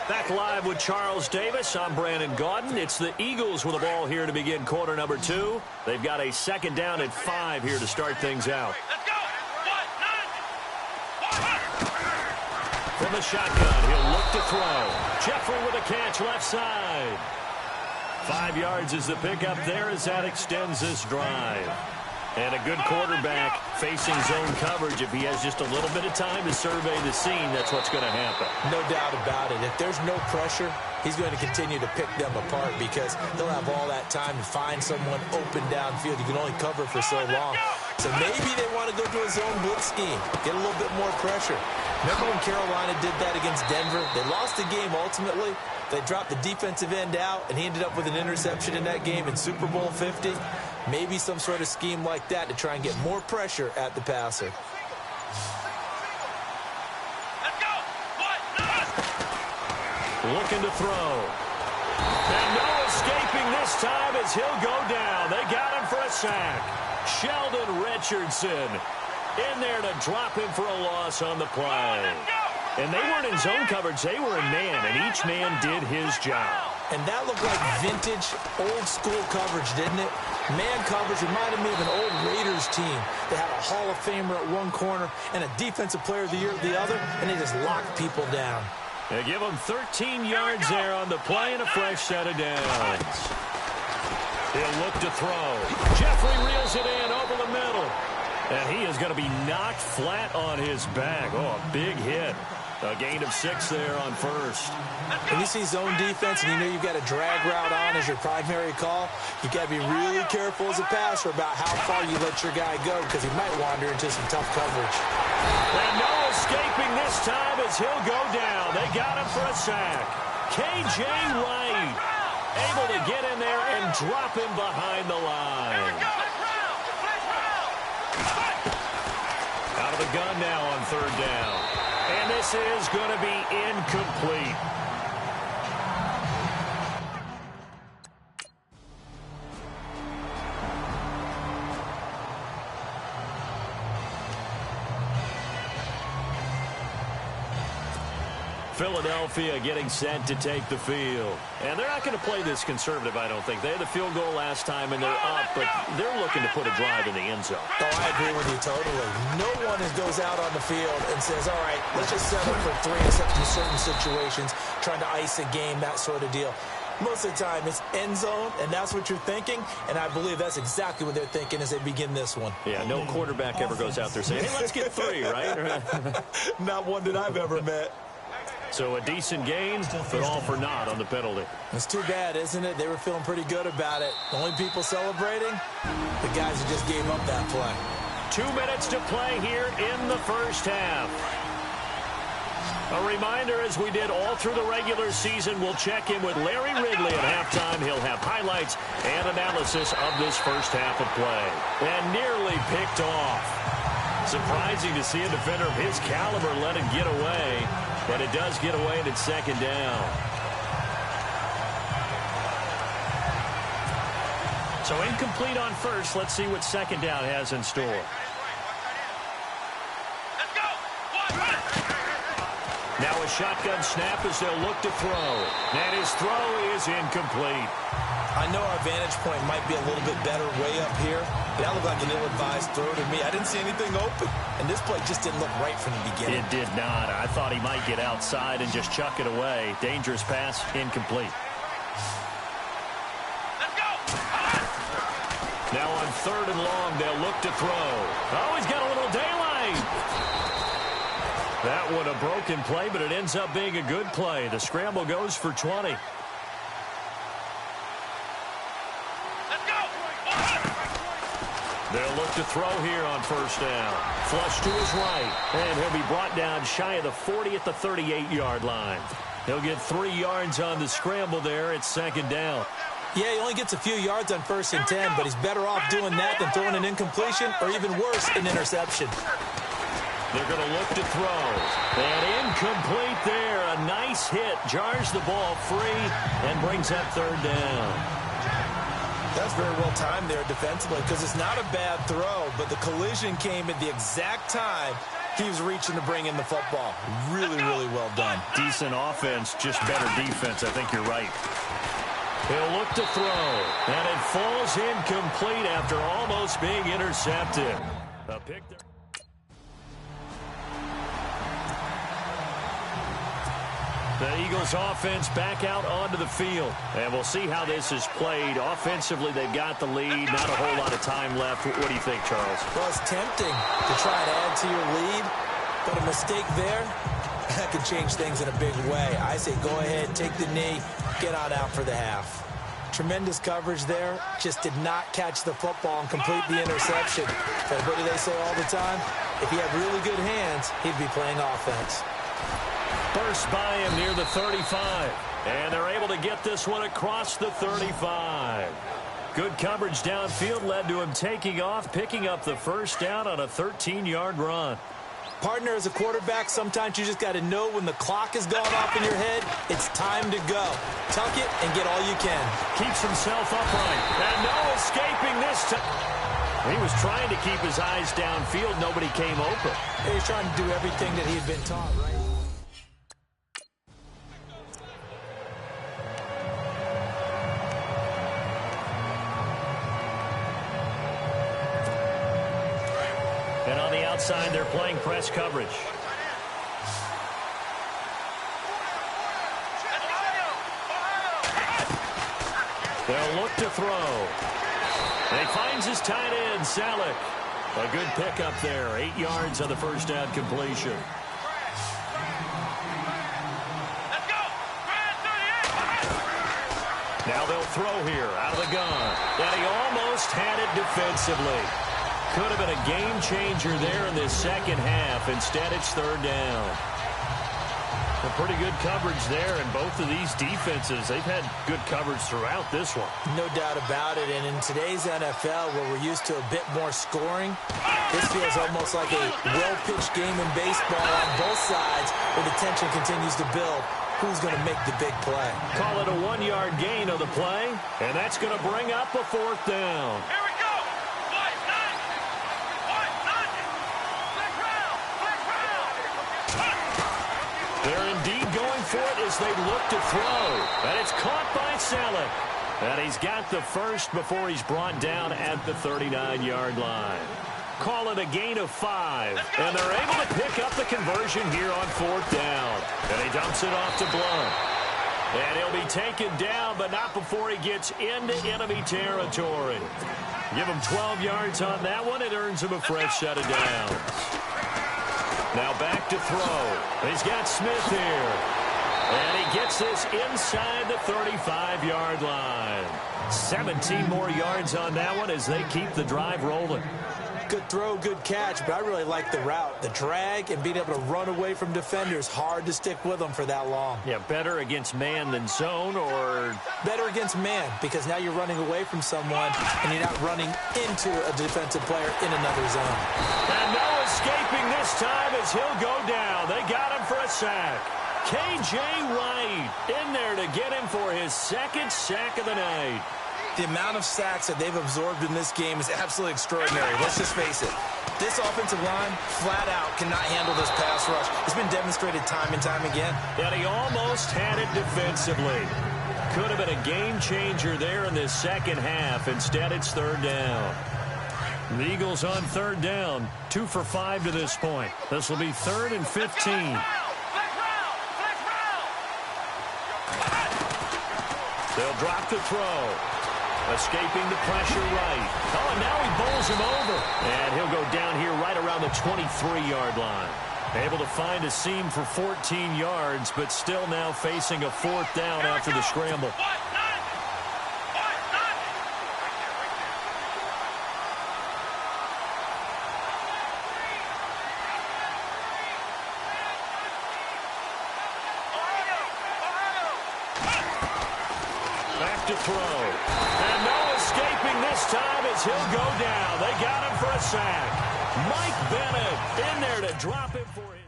Back live with Charles Davis. I'm Brandon Gaudin. It's the Eagles with the ball here to begin quarter number 2. They've got a second down at 5 here to start things out. Let's go. From the shotgun, he'll look to throw. Jeffrey with a catch left side. 5 yards is the pickup there as that extends this drive. And a good quarterback facing zone coverage. If he has just a little bit of time to survey the scene, that's what's going to happen. No doubt about it. If there's no pressure, he's going to continue to pick them apart because he'll have all that time to find someone open downfield. You can only cover for so long. So maybe they want to go to a zone blitz scheme, get a little bit more pressure. Remember when Carolina did that against Denver? They lost the game ultimately. They dropped the defensive end out, and he ended up with an interception in that game in Super Bowl 50. Maybe some sort of scheme like that to try and get more pressure at the passer. Let's go. Looking to throw. And no escaping this time as he'll go down. They got him for a sack. Sheldon Richardson in there to drop him for a loss on the play. And they weren't in zone coverage. They were in man, and each man did his job. And that looked like vintage, old-school coverage, didn't it? Man coverage reminded me of an old Raiders team. They had a Hall of Famer at one corner and a Defensive Player of the Year at the other, and they just locked people down. They give him 13 yards there on the play and a fresh set of downs. He'll look to throw. Jeffrey reels it in over the middle. And he is going to be knocked flat on his back. Oh, a big hit. A gain of 6 there on first. When you see zone defense and you know you've got a drag route on as your primary call, you've got to be really careful as a passer about how far you let your guy go because he might wander into some tough coverage. And no escaping this time as he'll go down. They got him for a sack. K.J. Wright able to get in there and drop him behind the line. Out of the gun now on third down. And this is going to be incomplete. Philadelphia getting set to take the field. And they're not going to play this conservative, I don't think. They had the field goal last time, and they're up, but they're looking to put a drive in the end zone. Oh, I agree with you totally. No one goes out on the field and says, all right, let's just settle for 3 in certain situations, trying to ice a game, that sort of deal. Most of the time, it's end zone, and that's what you're thinking, and I believe that's exactly what they're thinking as they begin this one. Yeah, no quarterback ever goes out there saying, hey, let's get 3, right? Not one that I've ever met. So a decent gain, but all for naught on the penalty. It's too bad, isn't it? They were feeling pretty good about it. The only people celebrating, the guys who just gave up that play. 2 minutes to play here in the first half. A reminder, as we did all through the regular season, we'll check in with Larry Ridley at halftime. He'll have highlights and analysis of this first half of play. And nearly picked off. Surprising to see a defender of his caliber let it get away. But it does get away, and it's second down. So incomplete on first. Let's see what second down has in store. Now a shotgun snap as they'll look to throw. And his throw is incomplete. I know our vantage point might be a little bit better way up here, but that looked like an ill-advised throw to me. I didn't see anything open, and this play just didn't look right from the beginning. It did not. I thought he might get outside and just chuck it away. Dangerous pass, incomplete. Let's go. Now on 3rd and long, they'll look to throw. Oh, he's got a little daylight. That one a broken play, but it ends up being a good play. The scramble goes for 20. They'll look to throw here on first down. Flush to his right, and he'll be brought down shy of the 40 at the 38-yard line. He'll get 3 yards on the scramble there. It's second down. Yeah, he only gets a few yards on 1st and 10, but he's better off doing that than throwing an incompletion or even worse, an interception. They're going to look to throw. And incomplete there. A nice hit. Jars the ball free and brings up 3rd down. That's very well timed there defensively because it's not a bad throw, but the collision came at the exact time he was reaching to bring in the football. Really, really well done. Decent offense, just better defense. I think you're right. He'll look to throw. And it falls incomplete after almost being intercepted. A pick there. The Eagles offense back out onto the field. And we'll see how this is played. Offensively, they've got the lead. Not a whole lot of time left. What do you think, Charles? Well, it's tempting to try to add to your lead, but a mistake there, that could change things in a big way. I say go ahead, take the knee, get on out for the half. Tremendous coverage there. Just did not catch the football and complete the interception. But what do they say all the time? If he had really good hands, he'd be playing offense. Burst by him near the 35. And they're able to get this one across the 35. Good coverage downfield led to him taking off, picking up the first down on a 13-yard run. Partner, as a quarterback, sometimes you just got to know when the clock is going off in your head, it's time to go. Tuck it and get all you can. Keeps himself upright. And no escaping this time. He was trying to keep his eyes downfield. Nobody came open. He was trying to do everything that he had been taught, right? And on the outside, they're playing press coverage. They'll look to throw. And he finds his tight end, Salek. A good pickup there. 8 yards on the first down completion. Let's go. Now they'll throw here out of the gun. And he almost had it defensively. Could have been a game changer there in this second half. Instead, it's 3rd down. A pretty good coverage there, and both of these defenses, they've had good coverage throughout this one. No doubt about it, and in today's NFL, where we're used to a bit more scoring, this feels almost like a well-pitched game in baseball on both sides, where the tension continues to build. Who's going to make the big play? Call it a 1-yard gain of the play, and that's going to bring up a 4th down. Here we go. White nine. White nine. Flick round. Flick round. They're indeed going for it as they look to throw. And it's caught by Salek. And he's got the first before he's brought down at the 39-yard line. Call it a gain of 5. And they're able to pick up the conversion here on 4th down. And he dumps it off to Blunt. And he'll be taken down, but not before he gets into enemy territory. Give him 12 yards on that one. It earns him a fresh set of downs. Now back to throw. He's got Smith here. And he gets this inside the 35-yard line. 17 more yards on that one as they keep the drive rolling. Good throw, good catch, but I really like the route. The drag and being able to run away from defenders, hard to stick with them for that long. Yeah, better against man than zone, or better against man, because now you're running away from someone and you're not running into a defensive player in another zone. And no escaping this time as he'll go down. They got him for a sack. K.J. Wright in there to get him for his second sack of the night. The amount of sacks that they've absorbed in this game is absolutely extraordinary. Let's just face it. This offensive line, flat out, cannot handle this pass rush. It's been demonstrated time and time again. And he almost had it defensively. Could have been a game changer there in this second half. Instead, it's third down. The Eagles on third down, 2 for 5 to this point. This will be 3rd and 15. They'll drop the throw. Escaping the pressure right. Oh, and now he bowls him over. And he'll go down here right around the 23-yard line. Able to find a seam for 14 yards, but still now facing a 4th down after the scramble. Back to throw. And no escaping this time as he'll go down. They got him for a sack. Mike Bennett in there to drop him for his.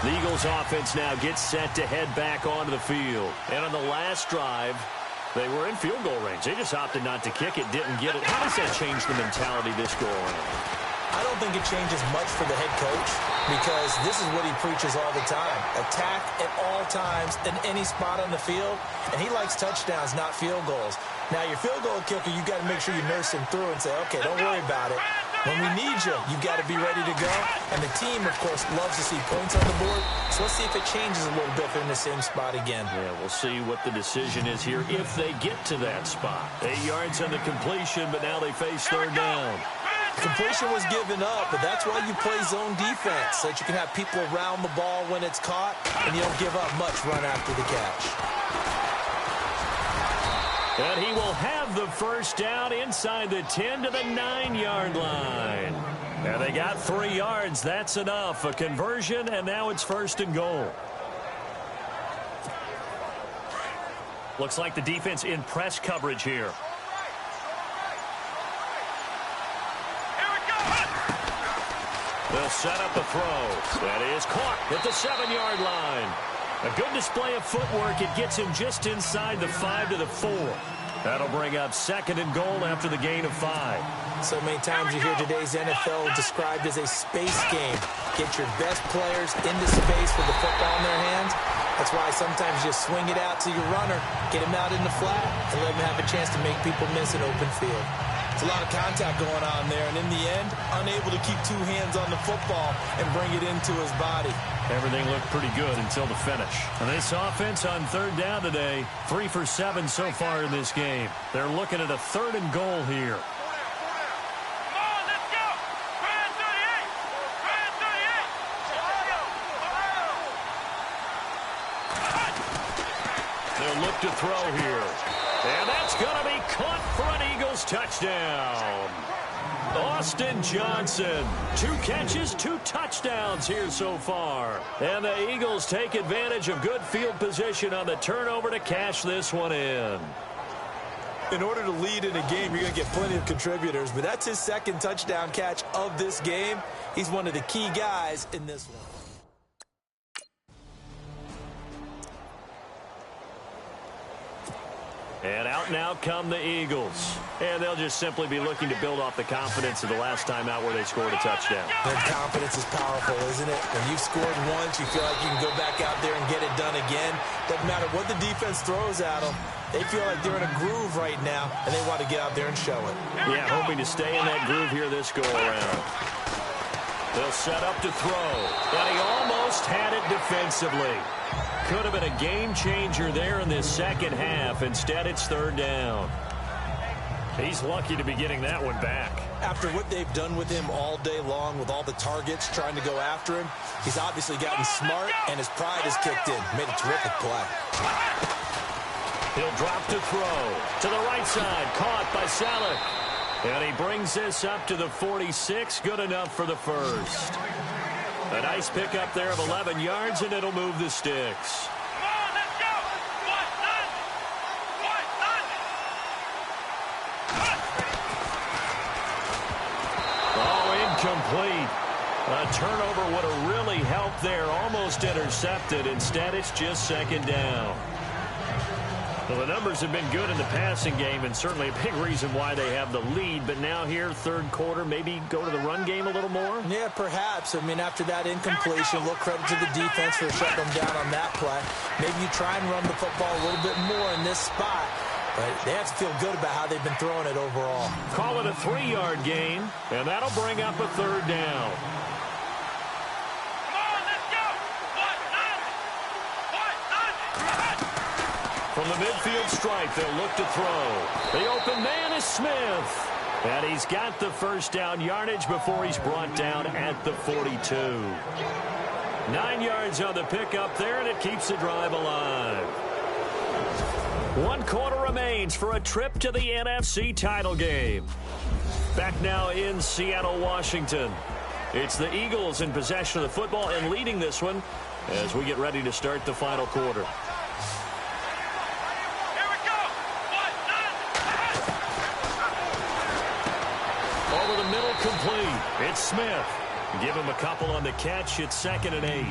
The Eagles offense now gets set to head back onto the field. And on the last drive, they were in field goal range. They just opted not to kick it, didn't get it. How does that change the mentality this go around? I don't think it changes much for the head coach, because this is what he preaches all the time. Attack at all times in any spot on the field, and he likes touchdowns, not field goals. Now, your field goal kicker, you got to make sure you nurse him through and say, okay, don't worry about it. When we need you, you've got to be ready to go. And the team, of course, loves to see points on the board. So let's see if it changes a little bit if they're in the same spot again. Yeah, we'll see what the decision is here if they get to that spot. 8 yards on the completion, but now they face third down. Completion was given up, but that's why you play zone defense, so that you can have people around the ball when it's caught, and you don't give up much run after the catch. And he will have the first down inside the 10 to the 9-yard line. And they got 3 yards. That's enough. A conversion, and now it's 1st and goal. Looks like the defense in press coverage here. They'll set up a throw. That is caught at the 7-yard line. A good display of footwork. It gets him just inside the 5 to the 4. That'll bring up 2nd and goal after the gain of 5. So many times you hear today's NFL described as a space game. Get your best players into space with the football in their hands. That's why sometimes you swing it out to your runner, get him out in the flat, and let him have a chance to make people miss an open field. It's a lot of contact going on there, and in the end, unable to keep 2 hands on the football and bring it into his body. Everything looked pretty good until the finish. And this offense on third down today, 3 for 7 so far in this game. They're looking at a 3rd and goal here. They'll look to throw here. And that's going to be caught for an Eagles touchdown. Austin Johnson, 2 catches, 2 touchdowns here so far. And the Eagles take advantage of good field position on the turnover to cash this one in. In order to lead in a game, you're going to get plenty of contributors, but that's his 2nd touchdown catch of this game. He's one of the key guys in this one. And out now come the Eagles. And they'll just simply be looking to build off the confidence of the last time out where they scored a touchdown. Their confidence is powerful, isn't it? When you've scored once, you feel like you can go back out there and get it done again. Doesn't matter what the defense throws at them. They feel like they're in a groove right now, and they want to get out there and show it. Yeah, hoping to stay in that groove here this go-around. They'll set up to throw. And he almost had it defensively. Could have been a game changer there in this second half. Instead, it's third down. He's lucky to be getting that one back. After what they've done with him all day long, with all the targets trying to go after him, he's obviously gotten smart, and his pride has kicked in. Made a terrific play. He'll drop to throw. To the right side. Caught by Saleh. And he brings this up to the 46. Good enough for the first. A nice pickup there of 11 yards, and it'll move the sticks. Come on, let's go. Oh, incomplete. A turnover would have really helped there. Almost intercepted. Instead, it's just second down. Well, the numbers have been good in the passing game, and certainly a big reason why they have the lead. But now here, third quarter, maybe go to the run game a little more? Yeah, perhaps. I mean, after that incompletion, a little credit to the defense for shutting them down on that play. Maybe you try and run the football a little bit more in this spot. But they have to feel good about how they've been throwing it overall. Call it a 3-yard gain, and that'll bring up a third down. From the midfield stripe, they'll look to throw. The open man is Smith. And he's got the first down yardage before he's brought down at the 42. 9 yards on the pickup there, and it keeps the drive alive. 1 quarter remains for a trip to the NFC title game. Back now in Seattle, Washington. It's the Eagles in possession of the football and leading this one as we get ready to start the final quarter. Over the middle, complete. It's Smith. Give him a couple on the catch. It's 2nd and 8.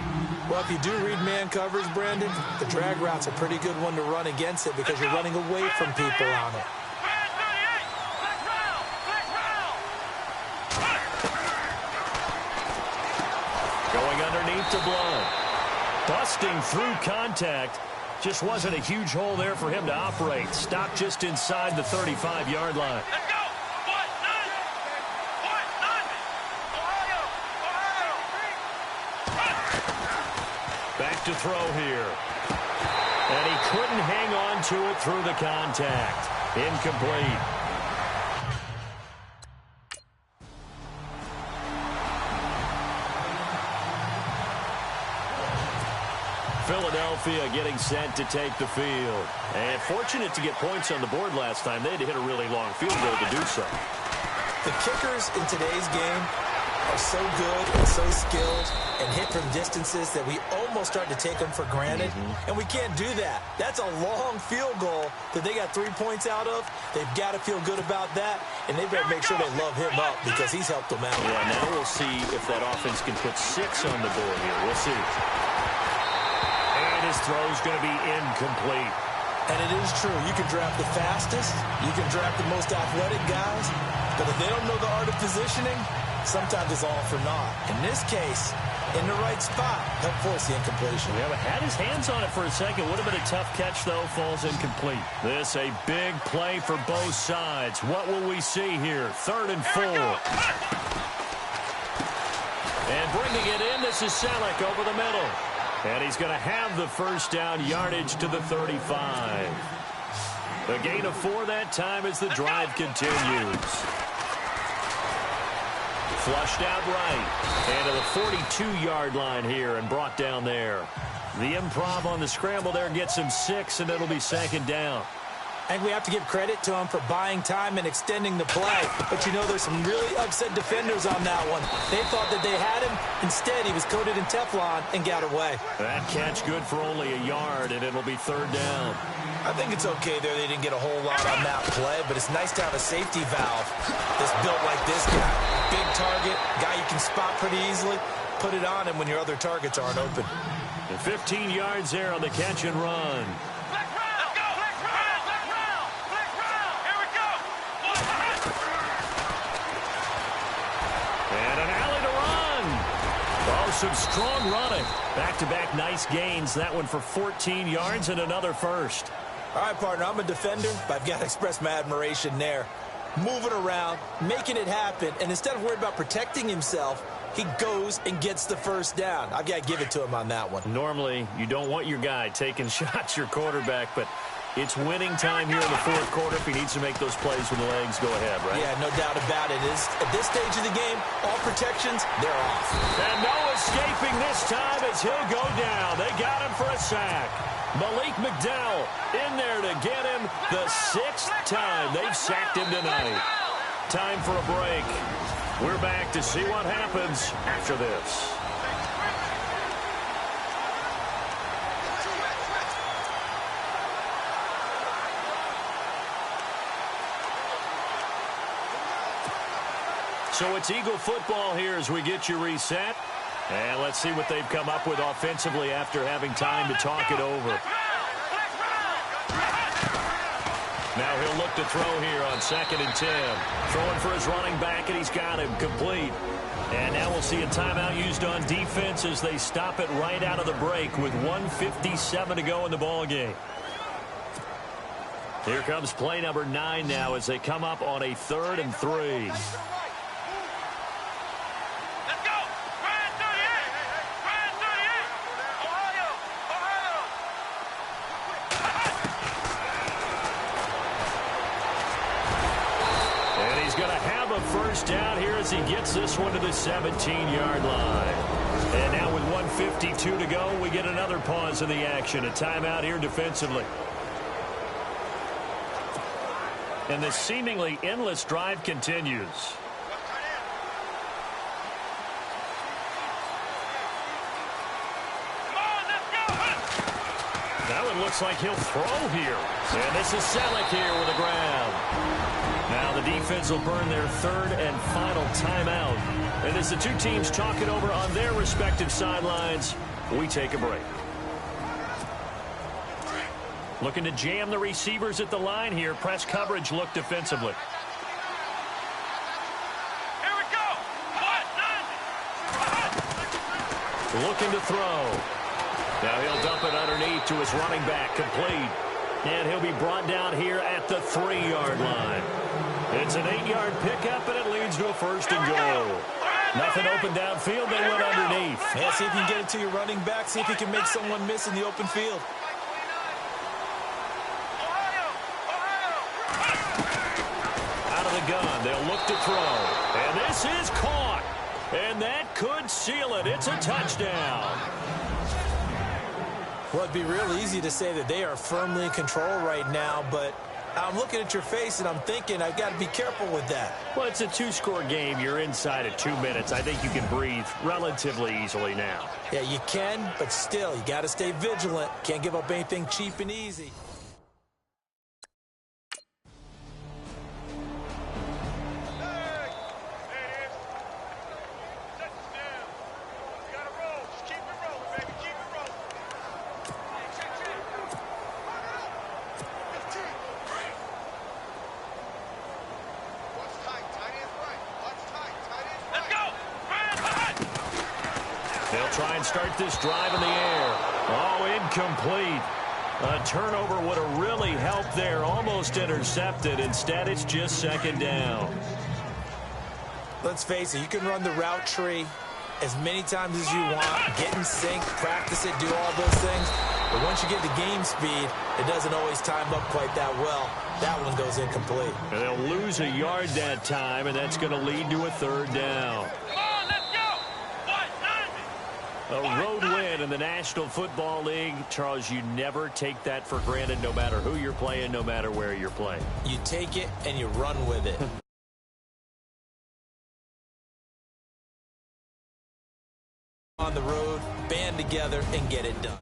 Well, if you do read man coverage, Brandon, the drag route's a pretty good one to run against it because you're running away from people on it. Going underneath to Blount. Busting through contact. Just wasn't a huge hole there for him to operate. Stopped just inside the 35-yard line. Back to throw here. And he couldn't hang on to it through the contact. Incomplete. Philadelphia getting set to take the field. And fortunate to get points on the board last time. They had to hit a really long field goal to do so. The kickers in today's game are so good and so skilled and hit from distances that we almost start to take them for granted. And we can't do that. That's a long field goal that they got 3 points out of. They've got to feel good about that, and they better make sure they love him up because he's helped them out. Yeah, now we'll see if that offense can put 6 on the board here. We'll see. And his throw's going to be incomplete. And it is true. You can draft the fastest. You can draft the most athletic guys. But if they don't know the art of positioning, sometimes it's all for naught. In this case, in the right spot, help force the incompletion. Yeah, but had his hands on it for a second. Would have been a tough catch, though. Falls incomplete. This a big play for both sides. What will we see here? 3rd and 4. And bringing it in, this is Selleck over the middle. And he's going to have the first down yardage to the 35. A gain of 4 that time as the drive continues. Flushed out right. And to the 42-yard line here and brought down there. The improv on the scramble there gets him 6, and it'll be 2nd down. I think we have to give credit to him for buying time and extending the play. But, you know, there's some really upset defenders on that one. They thought that they had him. Instead, he was coated in Teflon and got away. That catch good for only a yard, and it'll be 3rd down. I think it's okay there. They didn't get a whole lot on that play, but it's nice to have a safety valve that's built like this guy. Big target, guy you can spot pretty easily. Put it on him when your other targets aren't open. And 15 yards there on the catch and run. And an alley to run. Oh, some strong running. Back-to-back nice gains. That one for 14 yards and another first. All right, partner, I'm a defender, but I've got to express my admiration there. Moving around, making it happen, and instead of worrying about protecting himself, he goes and gets the first down. I've got to give it to him on that one. Normally, you don't want your guy taking shots, your quarterback, but it's winning time here in the fourth quarter if he needs to make those plays when the legs go ahead, right? Yeah, no doubt about it. At this stage of the game, all protections, they're off. And no escaping this time as he'll go down. They got him for a sack. Malik McDowell in there to get him the 6th time they've sacked him tonight. Time for a break. We're back to see what happens after this. So it's Eagle football here as we get you reset. And let's see what they've come up with offensively after having time to talk it over. Now he'll look to throw here on 2nd and 10. Throwing for his running back, and he's got him complete. And now we'll see a timeout used on defense as they stop it right out of the break with 1:57 to go in the ballgame. Here comes play number 9 now as they come up on a 3rd and 3. First down here as he gets this one to the 17-yard line. And now with 1:52 to go, we get another pause in the action. A timeout here defensively. And the seemingly endless drive continues. That one looks like he'll throw here. And this is Selleck here with the ground. Now the defense will burn their 3rd and final timeout. And as the two teams talk it over on their respective sidelines, we take a break. Looking to jam the receivers at the line here. Press coverage look defensively. Here we go. Looking to throw. Now he'll dump it underneath to his running back, complete. And he'll be brought down here at the 3-yard line. It's an 8-yard pickup, and it leads to a 1st and goal. Nothing open downfield. They went underneath. Yeah, see if you can get it to your running back. See if you can make someone miss in the open field. Out of the gun, they'll look to throw. And this is caught. And that could seal it. It's a touchdown. Well, it'd be real easy to say that they are firmly in control right now, but I'm looking at your face and I'm thinking I've got to be careful with that. Well, it's a 2-score game. You're inside of 2 minutes. I think you can breathe relatively easily now. Yeah, you can, but still, you got to stay vigilant. Can't give up anything cheap and easy. They'll try and start this drive in the air. Oh, incomplete. A turnover would have really helped there. Almost intercepted. Instead, it's just 2nd down. Let's face it, you can run the route tree as many times as you want, get in sync, practice it, do all those things. But once you get to game speed, it doesn't always time up quite that well. That one goes incomplete. And they'll lose a yard that time, and that's going to lead to a 3rd down. A road win in the National Football League. Charles, you never take that for granted, no matter who you're playing, no matter where you're playing. You take it and you run with it. On the road, band together, and get it done.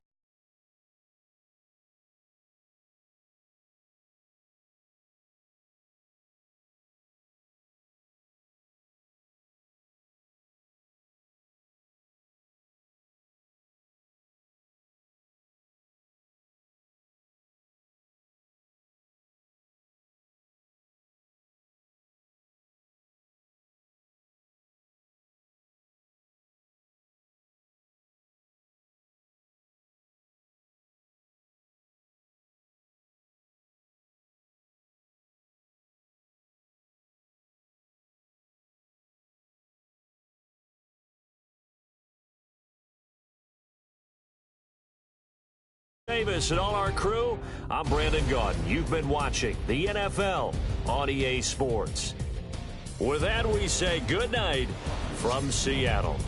Davis and all our crew, I'm Brandon Gaudin. You've been watching the NFL on EA Sports. With that, we say good night from Seattle.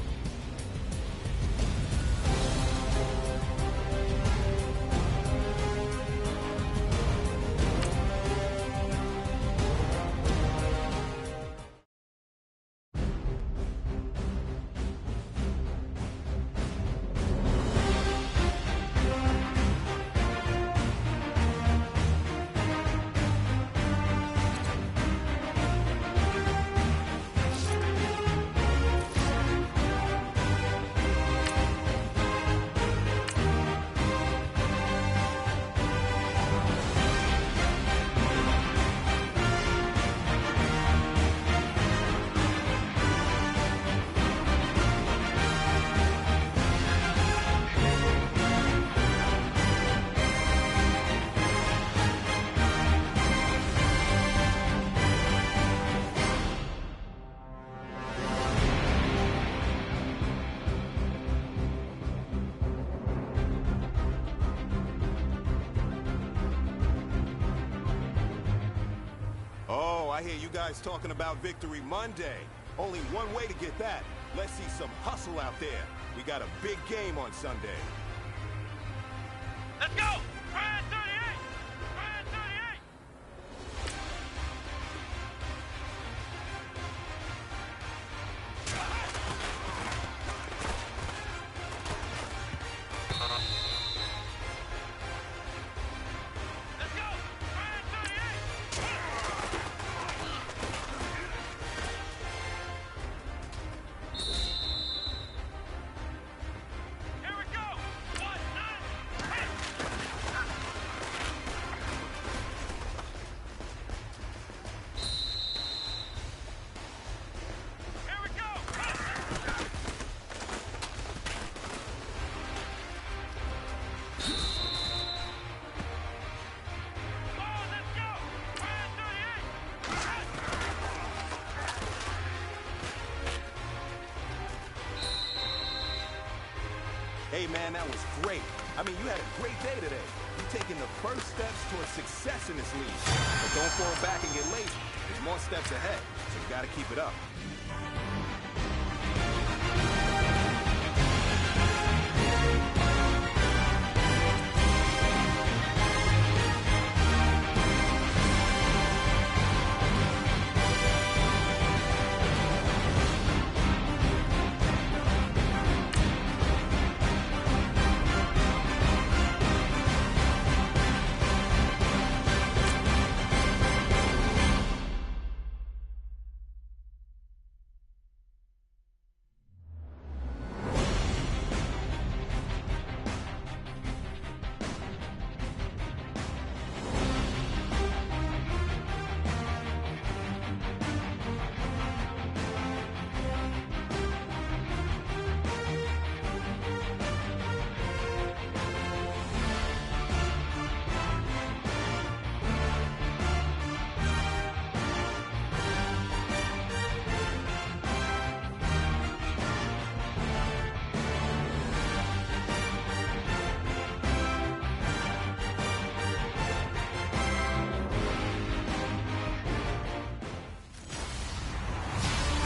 I hear you guys talking about Victory Monday. Only one way to get that. Let's see some hustle out there. We got a big game on Sunday. Let's go! Brand 38! Brand 38! Let's go! Brand 38! Here we go! 1-9! Here we go! Oh, let's go! Brand 38! Hey, man, that was great. I mean, you had a great day today. You're taking the first steps towards success in this league. But don't fall back and get lazy. There's more steps ahead, so you got to keep it up.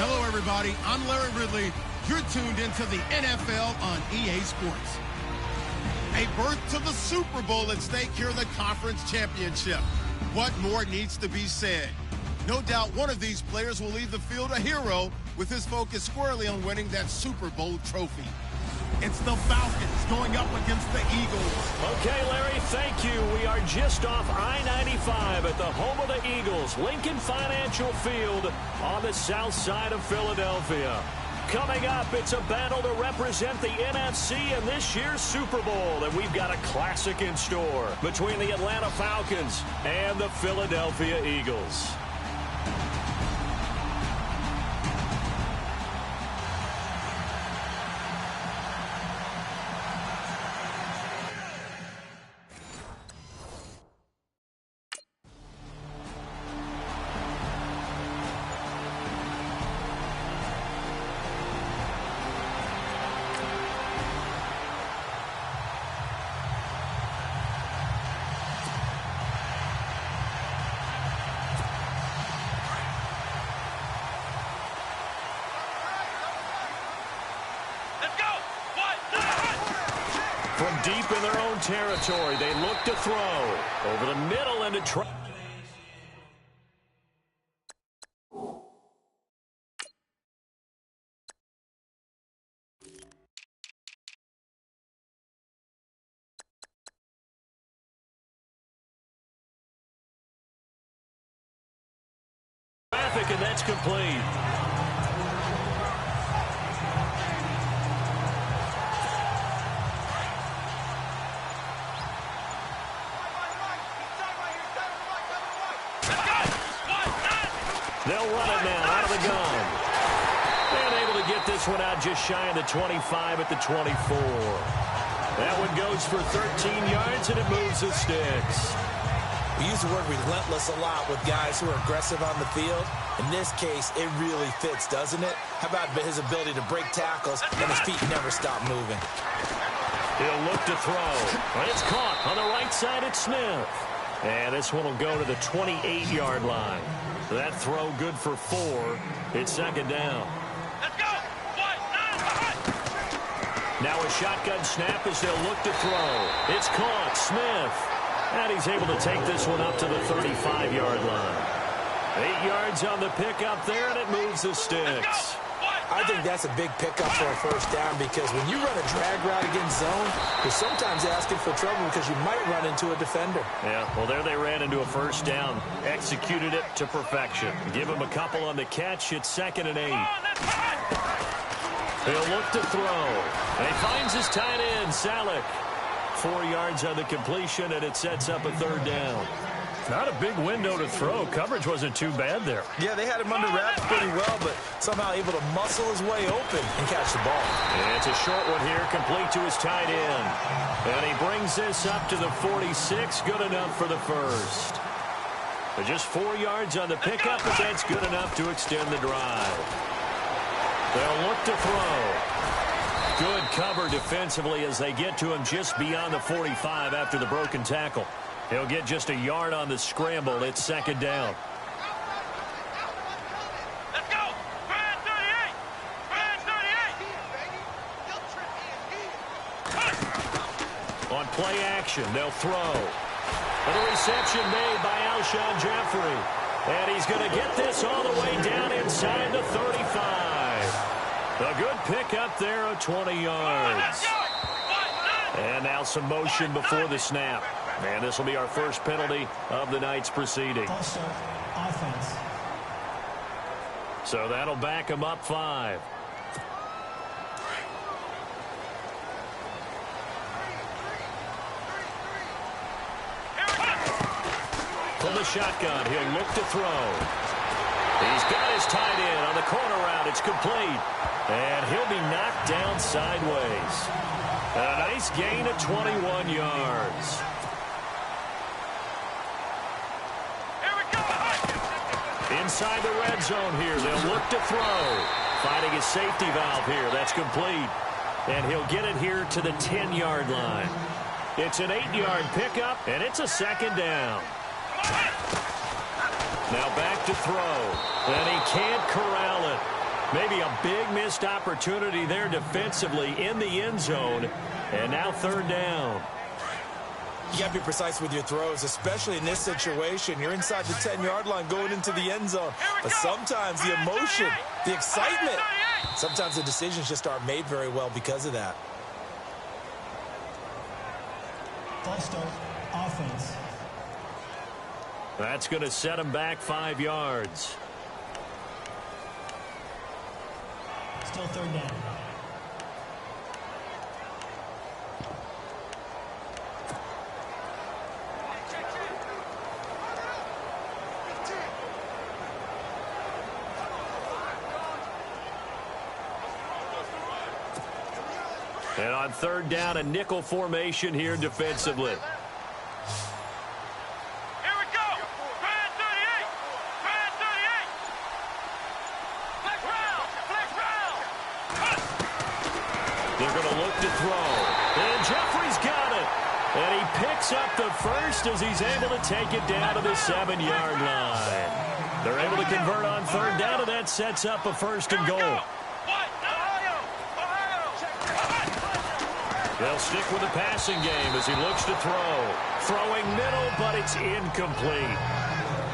Hello, everybody. I'm Larry Ridley. You're tuned into the NFL on EA Sports. A berth to the Super Bowl at stake here in the Conference Championship. What more needs to be said? No doubt one of these players will leave the field a hero with his focus squarely on winning that Super Bowl trophy. It's the Falcons going up against the Eagles. Okay, Larry, thank you. We are just off I-95 at the home of the Eagles, Lincoln Financial Field on the south side of Philadelphia. Coming up, it's a battle to represent the NFC in this year's Super Bowl, and we've got a classic in store between the Atlanta Falcons and the Philadelphia Eagles. deep in their own territory. They look to throw. Over the middle and a try. And that's complete. They'll run it now out of the gun. And able to get this one out just shy of the 25 at the 24. That one goes for 13 yards, and it moves the sticks. We use the word relentless a lot with guys who are aggressive on the field. In this case, it really fits, doesn't it? How about his ability to break tackles and his feet never stop moving? He'll look to throw. And it's caught on the right side at Smith. And this one will go to the 28-yard line. That throw good for 4. It's second down. Let's go. Now a shotgun snap as they'll look to throw. It's caught. Smith. And he's able to take this one up to the 35-yard line. 8 yards on the pickup there, and it moves the sticks. I think that's a big pickup for a first down because when you run a drag route against zone, you're sometimes asking for trouble because you might run into a defender. Yeah, well, there they ran into a first down. Executed it to perfection. Give him a couple on the catch. It's 2nd and 8. He'll look to throw. And he finds his tight end, Salek. 4 yards on the completion, and it sets up a 3rd down. Not a big window to throw. Coverage wasn't too bad there. Yeah, they had him under wraps pretty well, but somehow able to muscle his way open and catch the ball. And it's a short one here, complete to his tight end. And he brings this up to the 46, good enough for the first. But just 4 yards on the pickup, but that's good enough to extend the drive. They'll look to throw. Good cover defensively as they get to him just beyond the 45 after the broken tackle. He'll get just a yard on the scramble. It's 2nd down. Let's go. Brand 38. Brand 38. On play action, they'll throw. And a reception made by Alshon Jeffrey. And he's going to get this all the way down inside the 35. A good pickup there of 20 yards. And now some motion before the snap. And this will be our first penalty of the night's proceedings. Also, offense. So that'll back him up 5. From the shotgun, he'll look to throw. He's got his tight end on the corner route. It's complete. And he'll be knocked down sideways. A nice gain of 21 yards. Inside the red zone here. They'll look to throw. Finding his safety valve here. That's complete. And he'll get it here to the 10-yard line. It's an 8-yard pickup, and it's a 2nd down. Now back to throw. And he can't corral it. Maybe a big missed opportunity there defensively in the end zone. And now 3rd down. You got to be precise with your throws, especially in this situation. You're inside the 10-yard line going into the end zone. But sometimes the emotion, the excitement, sometimes the decisions just aren't made very well because of that. False start, offense. That's going to set him back 5 yards. Still 3rd down. And on 3rd down, a nickel formation here defensively. Here we go. Brand 38. Brand 38. Flex round. Flex round. They're going to look to throw. And Jeffrey's got it. And he picks up the first as he's able to take it down to the 7-yard line. They're able to convert on 3rd down, and that sets up a 1st and goal. They'll stick with the passing game as he looks to throw. Throwing middle, but it's incomplete.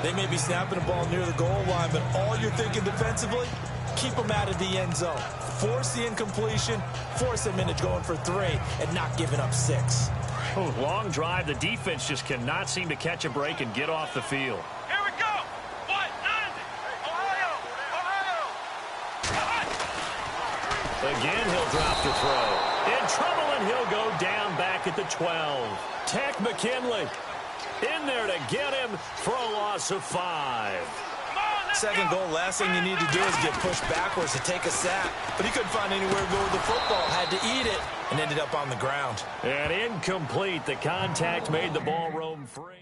They may be snapping the ball near the goal line, but all you're thinking defensively, keep them out of the end zone. Force the incompletion, force them into going for 3, and not giving up 6. Oh, long drive. The defense just cannot seem to catch a break and get off the field. Here we go. What? 90. Ohio. Again, he'll drop the throw. In trouble, and he'll go down back at the 12. Tech McKinley in there to get him for a loss of 5. Second goal, last thing you need to do is get pushed backwards to take a sack. But he couldn't find anywhere to go with the football. Had to eat it and ended up on the ground. And incomplete. The contact made the ball roam free.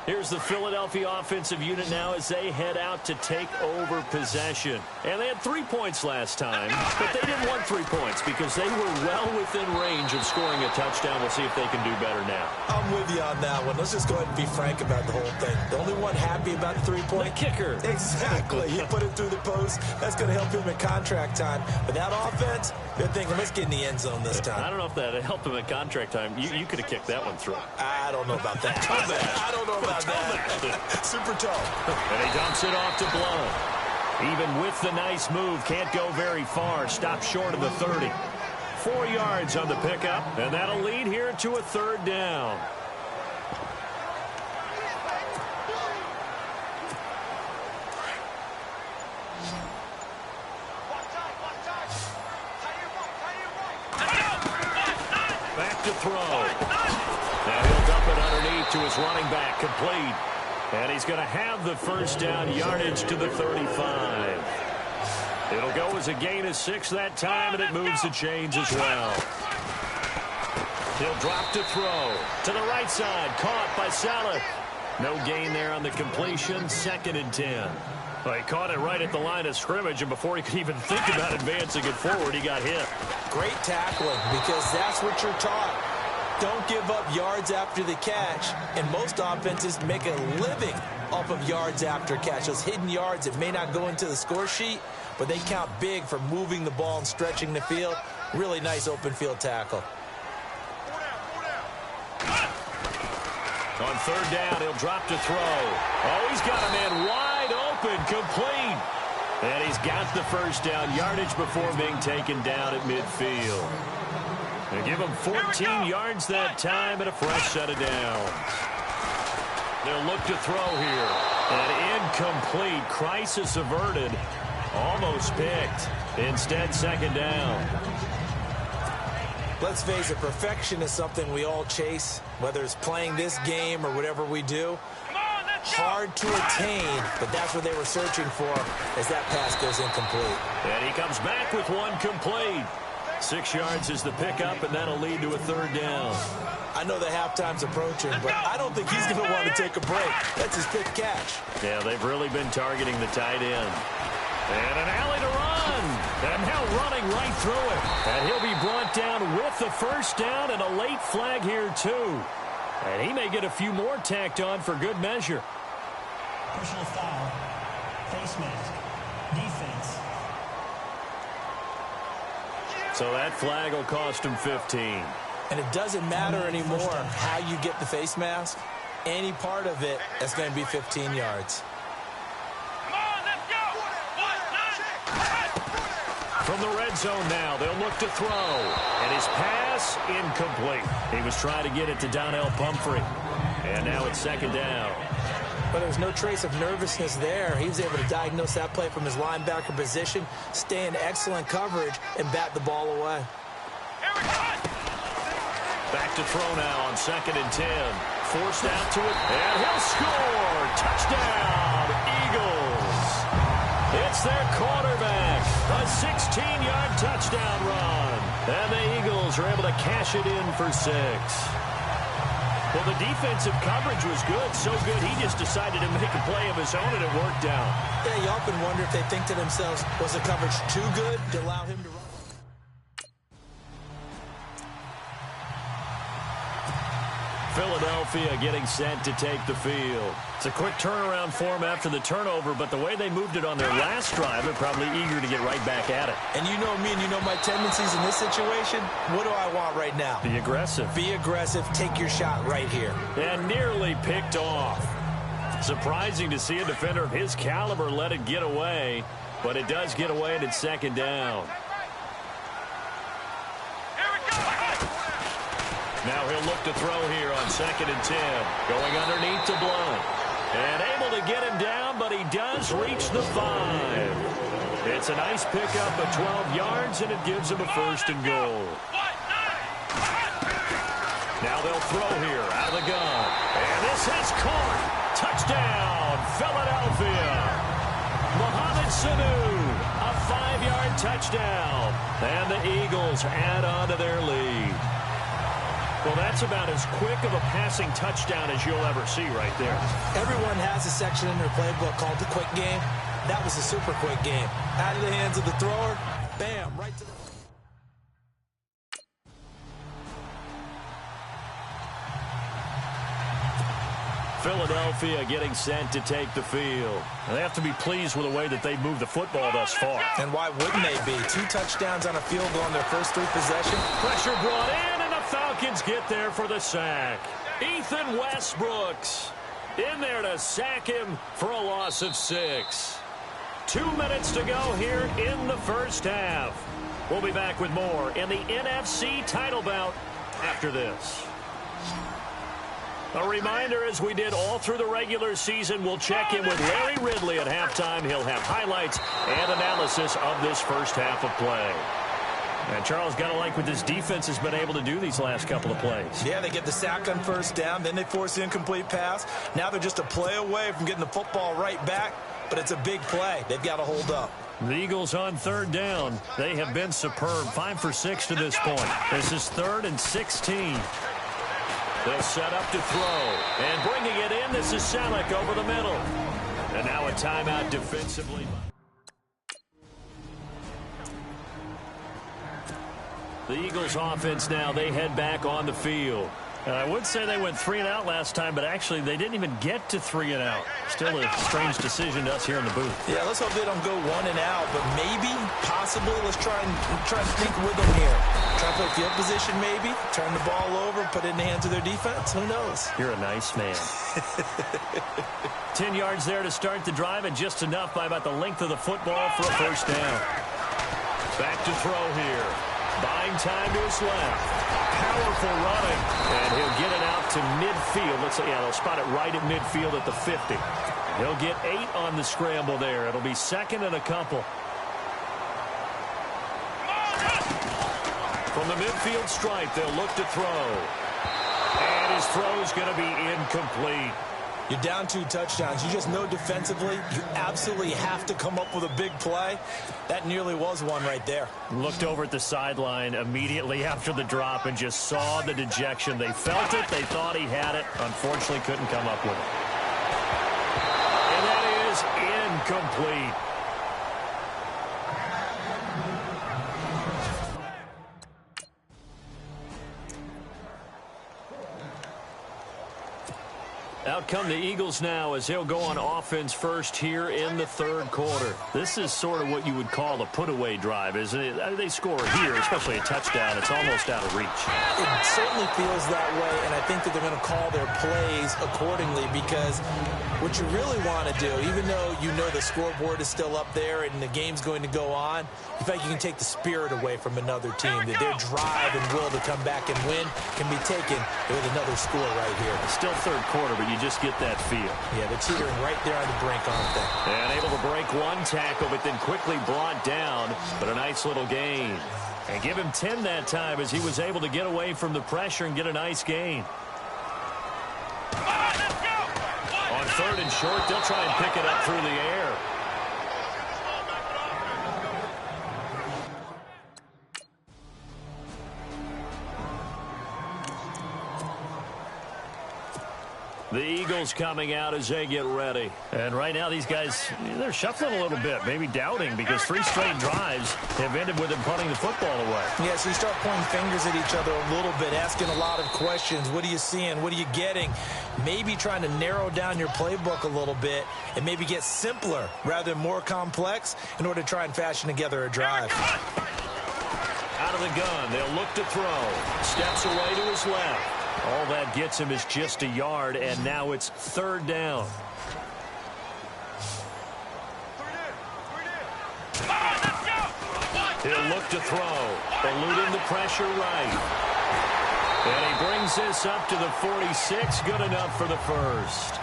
Here's the Philadelphia offensive unit now as they head out to take over possession. And they had 3 points last time, but they didn't want 3 points because they were well within range of scoring a touchdown. We'll see if they can do better now. I'm with you on that one. Let's just go ahead and be frank about the whole thing. The only one happy about the 3-point? The kicker. Exactly. He put it through the post. That's going to help him in contract time. But that offense, they're thinking, let's get in the end zone this time. I don't know if that helped him at contract time. You could have kicked that one through. I don't know about that. I don't know about that. Super tall. And he dumps it off to Blunt. Even with the nice move, can't go very far. Stop short of the 30. 4 yards on the pickup, and that'll lead here to a 3rd down. Back to throw. Now he'll dump it underneath to his running back, complete. And he's going to have the 1st down, yardage to the 35. It'll go as a gain of 6 that time, and it moves the chains as well. He'll drop to throw. To the right side, caught by Saleh. No gain there on the completion, 2nd and 10. Well, he caught it right at the line of scrimmage, and before he could even think about advancing it forward, he got hit. Great tackling, because that's what you're taught. Don't give up yards after the catch, and most offenses make a living off of yards after catch. Those hidden yards that may not go into the score sheet, but they count big for moving the ball and stretching the field. Really nice open field tackle. On 3rd down, he'll drop to throw. Oh, he's got a man wide open, complete. And he's got the 1st down, yardage before being taken down at midfield. They give him 14 yards that time and a fresh set of downs. They'll look to throw here. And incomplete. Crisis averted. Almost picked. Instead, 2nd down. Let's face it, perfection is something we all chase, whether it's playing this game or whatever we do. Hard to attain, but that's what they were searching for as that pass goes incomplete. And he comes back with one complete. 6 yards is the pickup, and that'll lead to a 3rd down. I know the halftime's approaching, but I don't think he's going to want to take a break. That's his 5th catch. Yeah, they've really been targeting the tight end. And an alley to run. And now running right through it. And he'll be brought down with the 1st down and a late flag here, too. And he may get a few more tacked on for good measure. Personal foul. Face mask. Defense. So that flag will cost him 15. And it doesn't matter anymore how you get the face mask. Any part of it, that's going to be 15 yards. From the red zone now, they'll look to throw. And his pass, incomplete. He was trying to get it to Donnell Pumphrey. And now it's 2nd down. But there's no trace of nervousness there. He was able to diagnose that play from his linebacker position, stay in excellent coverage, and bat the ball away. Back to throw now on 2nd and 10. Forced out to it, and he'll score! Touchdown, Eagles! It's their quarterback. A 16-yard touchdown run. And the Eagles are able to cash it in for 6. Well, the defensive coverage was good, so good he just decided to make a play of his own, and it worked out. Yeah, you often wonder if they think to themselves, was the coverage too good to allow him to run? Philadelphia getting set to take the field. It's a quick turnaround for them after the turnover, but the way they moved it on their last drive, they're probably eager to get right back at it. And you know me and you know my tendencies in this situation. What do I want right now? Be aggressive. Be aggressive. Take your shot right here. And nearly picked off. Surprising to see a defender of his caliber let it get away, but it does get away and it's second down. Now he'll look to throw here on 2nd and 10. Going underneath to Blount. And able to get him down, but he does reach the 5. It's a nice pickup of 12 yards, and it gives him a 1st and goal. Now they'll throw here out of the gun. And this is caught. Touchdown, Philadelphia. Mohamed Sanu, a 5-yard touchdown. And the Eagles add on to their lead. Well, that's about as quick of a passing touchdown as you'll ever see right there. Everyone has a section in their playbook called the quick game. That was a super quick game. Out of the hands of the thrower, bam, right to the... Philadelphia getting set to take the field. They have to be pleased with the way that they moved the football thus far. And why wouldn't they be? 2 touchdowns on a field goal in their first 3 possessions. Pressure brought in, and the Falcons get there for the sack. Ethan Westbrooks in there to sack him for a loss of 6. 2 minutes to go here in the first half. We'll be back with more in the NFC title bout after this. A reminder, as we did all through the regular season, we'll check in with Larry Ridley at halftime. He'll have highlights and analysis of this first half of play. And Charles, got to like what this defense has been able to do these last couple of plays. Yeah, they get the sack on 1st down, then they force the incomplete pass. Now they're just a play away from getting the football right back, but it's a big play. They've got to hold up. The Eagles on 3rd down. They have been superb, 5 for 6 to this point. This is 3rd and 16. They'll set up to throw. And bringing it in, this is Selleck over the middle. And now a timeout defensively. The Eagles offense now, they head back on the field. I would say they went 3 and out last time, but actually they didn't even get to 3 and out. Still a strange decision to us here in the booth. Yeah, let's hope they don't go 1 and out, but maybe, possibly, let's try and think with them here. Try to play field position maybe, turn the ball over, put it in the hands of their defense. Who knows? You're a nice man. 10 yards there to start the drive, and just enough by about the length of the football for a 1st down. Back to throw here. Buying time to his left. Powerful running. And he'll get it out to midfield. Let's say, yeah, they'll spot it right at midfield at the 50. He'll get 8 on the scramble there. It'll be 2nd and a couple. From the midfield stripe, they'll look to throw. And his throw is going to be incomplete. You're down 2 touchdowns. You just know defensively you absolutely have to come up with a big play. That nearly was one right there. Looked over at the sideline immediately after the drop and just saw the dejection. They felt it. They thought he had it. Unfortunately, couldn't come up with it. And that is incomplete. Out come the Eagles now as they'll go on offense first here in the 3rd quarter. This is sort of what you would call a put-away drive, isn't it? They score here, especially a touchdown. It's almost out of reach. It certainly feels that way, and I think that they're going to call their plays accordingly because what you really want to do, even though you know the scoreboard is still up there and the game's going to go on, you feel like you can take the spirit away from another team, that their drive and will to come back and win can be taken with another score right here. It's still 3rd quarter, but you just get that feel. Yeah, they're teetering right there on the brink, aren't they? And able to break 1 tackle, but then quickly brought down, but a nice little gain. And give him 10 that time as he was able to get away from the pressure and get a nice gain. On 3rd and short, they'll try and pick it up through the air. The Eagles coming out as they get ready. And right now these guys, they're shuffling a little bit, maybe doubting, because 3 straight drives have ended with them punting the football away. Yeah, so you start pointing fingers at each other a little bit, asking a lot of questions. What are you seeing? What are you getting? Maybe trying to narrow down your playbook a little bit and maybe get simpler rather than more complex in order to try and fashion together a drive. Out of the gun, they'll look to throw. Steps away to his left. All that gets him is just a yard, and now it's 3rd down. He'll look to throw, eluding the pressure right. And he brings this up to the 46, good enough for the first.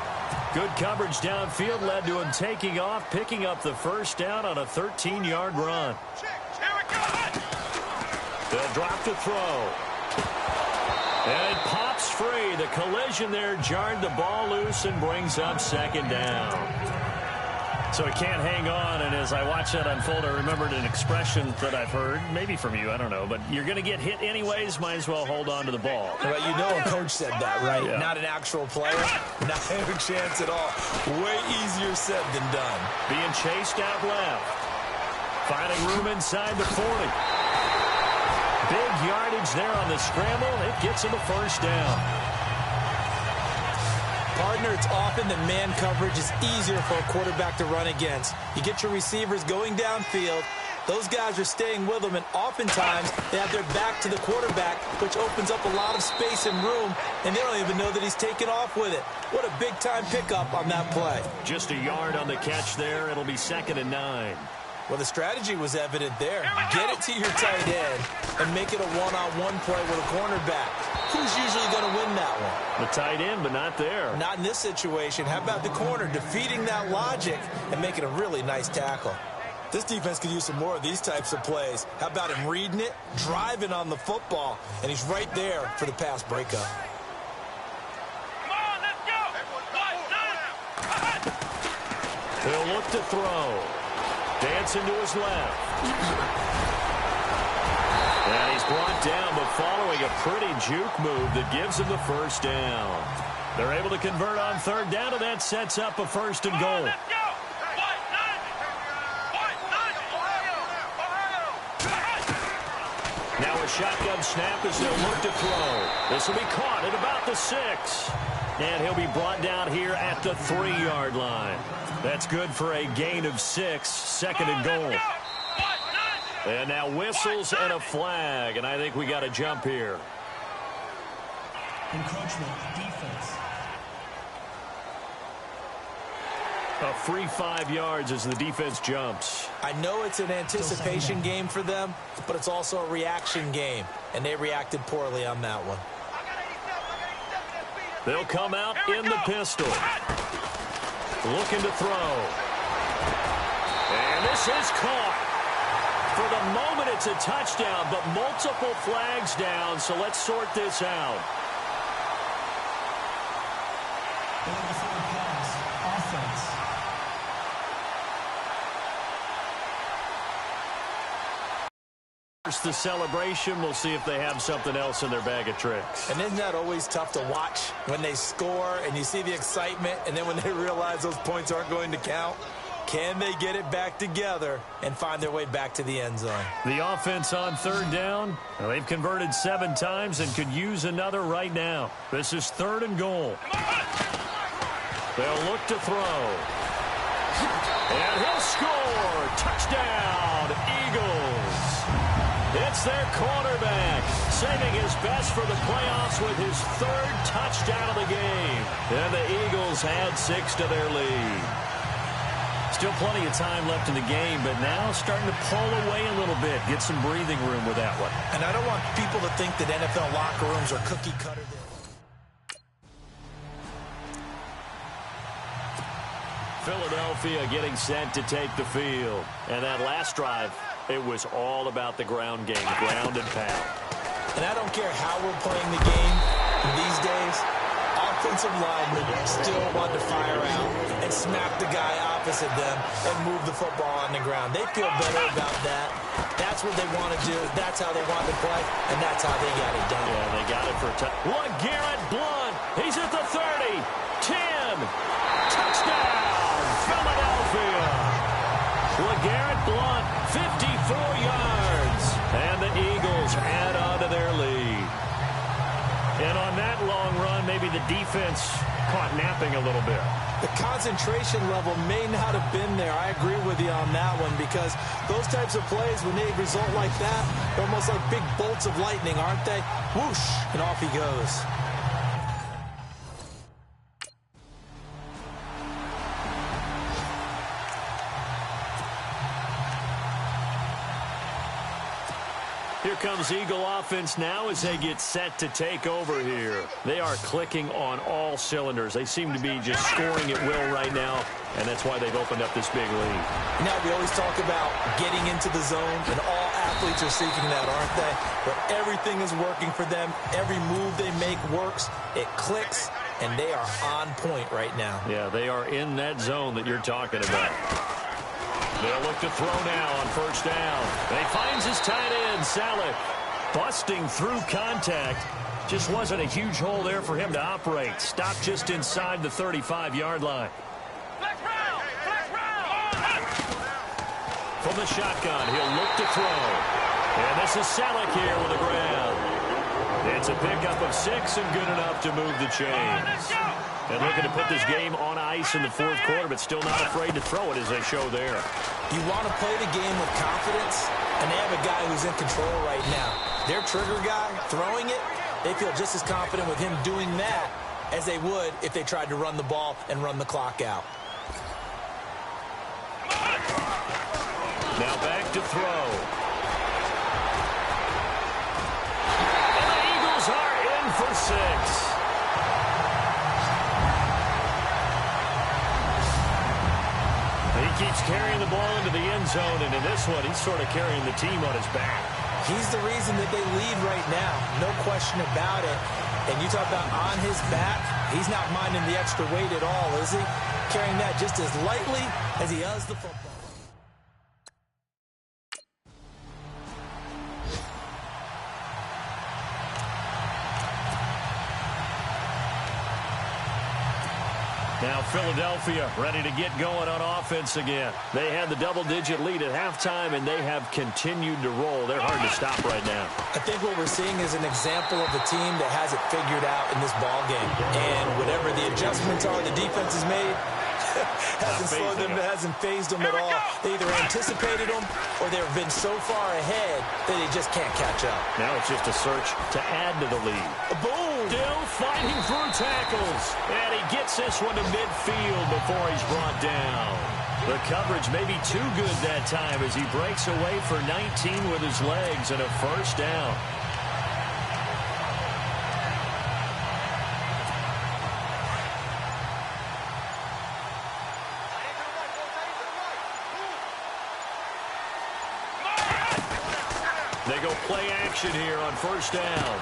Good coverage downfield led to him taking off, picking up the first down on a 13-yard run. They'll drop to throw. And it pops free. The collision there jarred the ball loose and brings up 2nd down. So he can't hang on, and as I watch that unfold, I remembered an expression that I've heard, maybe from you, I don't know, but you're going to get hit anyways, might as well hold on to the ball. But you know a coach said that, right? Yeah. Not an actual player. Not a chance at all. Way easier said than done. Being chased out left. Finding room inside the 40. Big yardage there on the scramble. It gets him a first down. Partner, it's often that man coverage is easier for a quarterback to run against. You get your receivers going downfield. Those guys are staying with them, and oftentimes they have their back to the quarterback, which opens up a lot of space and room, and they don't even know that he's taken off with it. What a big-time pickup on that play. Just a yard on the catch there. It'll be 2nd and 9. Well, the strategy was evident there. Get it to your tight end and make it a one-on-one play with a cornerback. Who's usually going to win that one? The tight end, but not there. Not in this situation. How about the corner defeating that logic and making a really nice tackle? This defense could use some more of these types of plays. How about him reading it, driving on the football, and he's right there for the pass breakup. Come on, let's go. He'll look to throw. Dancing to his left. And he's brought down, but following a pretty juke move that gives him the first down. They're able to convert on 3rd down, and that sets up a 1st and goal. Let's go. Now a shotgun snap as they'll look to throw. This will be caught at about the 6. And he'll be brought down here at the 3-yard line. That's good for a gain of 6, 2nd and goal. And now whistles and a flag, and I think we got a jump here. Encroachment, defense. A free 5 yards as the defense jumps. I know it's an anticipation game for them, but it's also a reaction game, and they reacted poorly on that one. They'll come out in the pistol. Looking to throw. And this is caught. For the moment, it's a touchdown, but multiple flags down, so let's sort this out. Offense. The celebration, we'll see if they have something else in their bag of tricks. And isn't that always tough to watch when they score and you see the excitement, and then when they realize those points aren't going to count? Can they get it back together and find their way back to the end zone? The offense on 3rd down. Well, they've converted 7 times and could use another right now. This is 3rd and goal. They'll look to throw. And he'll score. Touchdown, Eagles. It's their quarterback, saving his best for the playoffs with his 3rd touchdown of the game. And the Eagles add 6 to their lead. Still plenty of time left in the game, but now starting to pull away a little bit, get some breathing room with that one. And I don't want people to think that NFL locker rooms are cookie cutter. Philadelphia getting set to take the field. And that last drive, it was all about the ground game, ground and pound. And I don't care how we're playing the game these days, offensive linemen still want to fire out and smack the guy opposite them and move the football on the ground. They feel better about that. That's what they want to do. That's how they want to play, and that's how they got it done. Yeah, they got it for a touch. LeGarrette Blount. He's at the 30. the defense caught napping a little bit. The concentration level may not have been there. I agree with you on that one, because those types of plays, when they result like that, they're almost like big bolts of lightning, aren't they? Whoosh, and off he goes. Here comes Eagle offense now as they get set to take over here. They are clicking on all cylinders. They seem to be just scoring at will right now, and that's why they've opened up this big lead. Now, we always talk about getting into the zone, and all athletes are seeking that, aren't they? But everything is working for them. Every move they make works. It clicks, and they are on point right now. Yeah, they are in that zone that you're talking about. They'll look to throw now on first down. And he finds his tight end, Salek, busting through contact. Just wasn't a huge hole there for him to operate. Stopped just inside the 35-yard line. From the shotgun, he'll look to throw. And this is Salek here with the grab. It's a pickup of 6 and good enough to move the chains. And looking to put this game on ice in the fourth quarter, but still not afraid to throw it as they show there. You want to play the game with confidence, and they have a guy who's in control right now. Their trigger guy, throwing it, they feel just as confident with him doing that as they would if they tried to run the ball and run the clock out. Now back to throw. And the Eagles are in for 6. He keeps carrying the ball into the end zone, and in this one, he's sort of carrying the team on his back. He's the reason that they lead right now, no question about it. And you talk about on his back, he's not minding the extra weight at all, is he? Carrying that just as lightly as he does the football. Now Philadelphia ready to get going on offense again. They had the double-digit lead at halftime, and they have continued to roll. They're hard to stop right now. I think what we're seeing is an example of a team that has it figured out in this ball game. And whatever the adjustments are the defense has made, hasn't slowed them, hasn't phased them at all. They either anticipated them or they've been so far ahead that they just can't catch up. Now it's just a search to add to the lead. Boom! Still fighting through tackles. And he gets this one to midfield before he's brought down. The coverage may be too good that time as he breaks away for 19 with his legs and a first down. They go play action here on first down.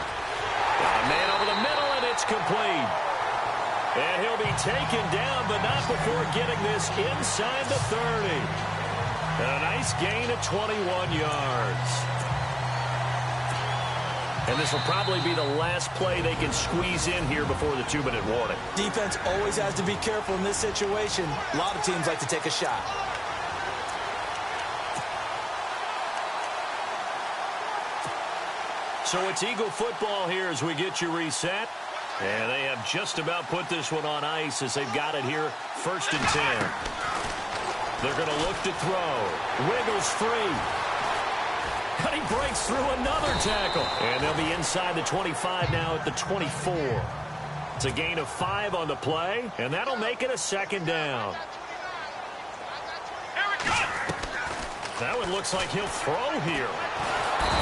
A man over the middle, and it's complete. And he'll be taken down, but not before getting this inside the 30. And a nice gain of 21 yards. And this will probably be the last play they can squeeze in here before the 2-minute warning. Defense always has to be careful in this situation. A lot of teams like to take a shot. So it's Eagle football here as we get you reset. And they have just about put this one on ice as they've got it here, 1st and 10. They're going to look to throw. Wiggles free. And he breaks through another tackle. And they'll be inside the 25 now at the 24. It's a gain of 5 on the play, and that'll make it a 2nd down. That one looks like he'll throw here.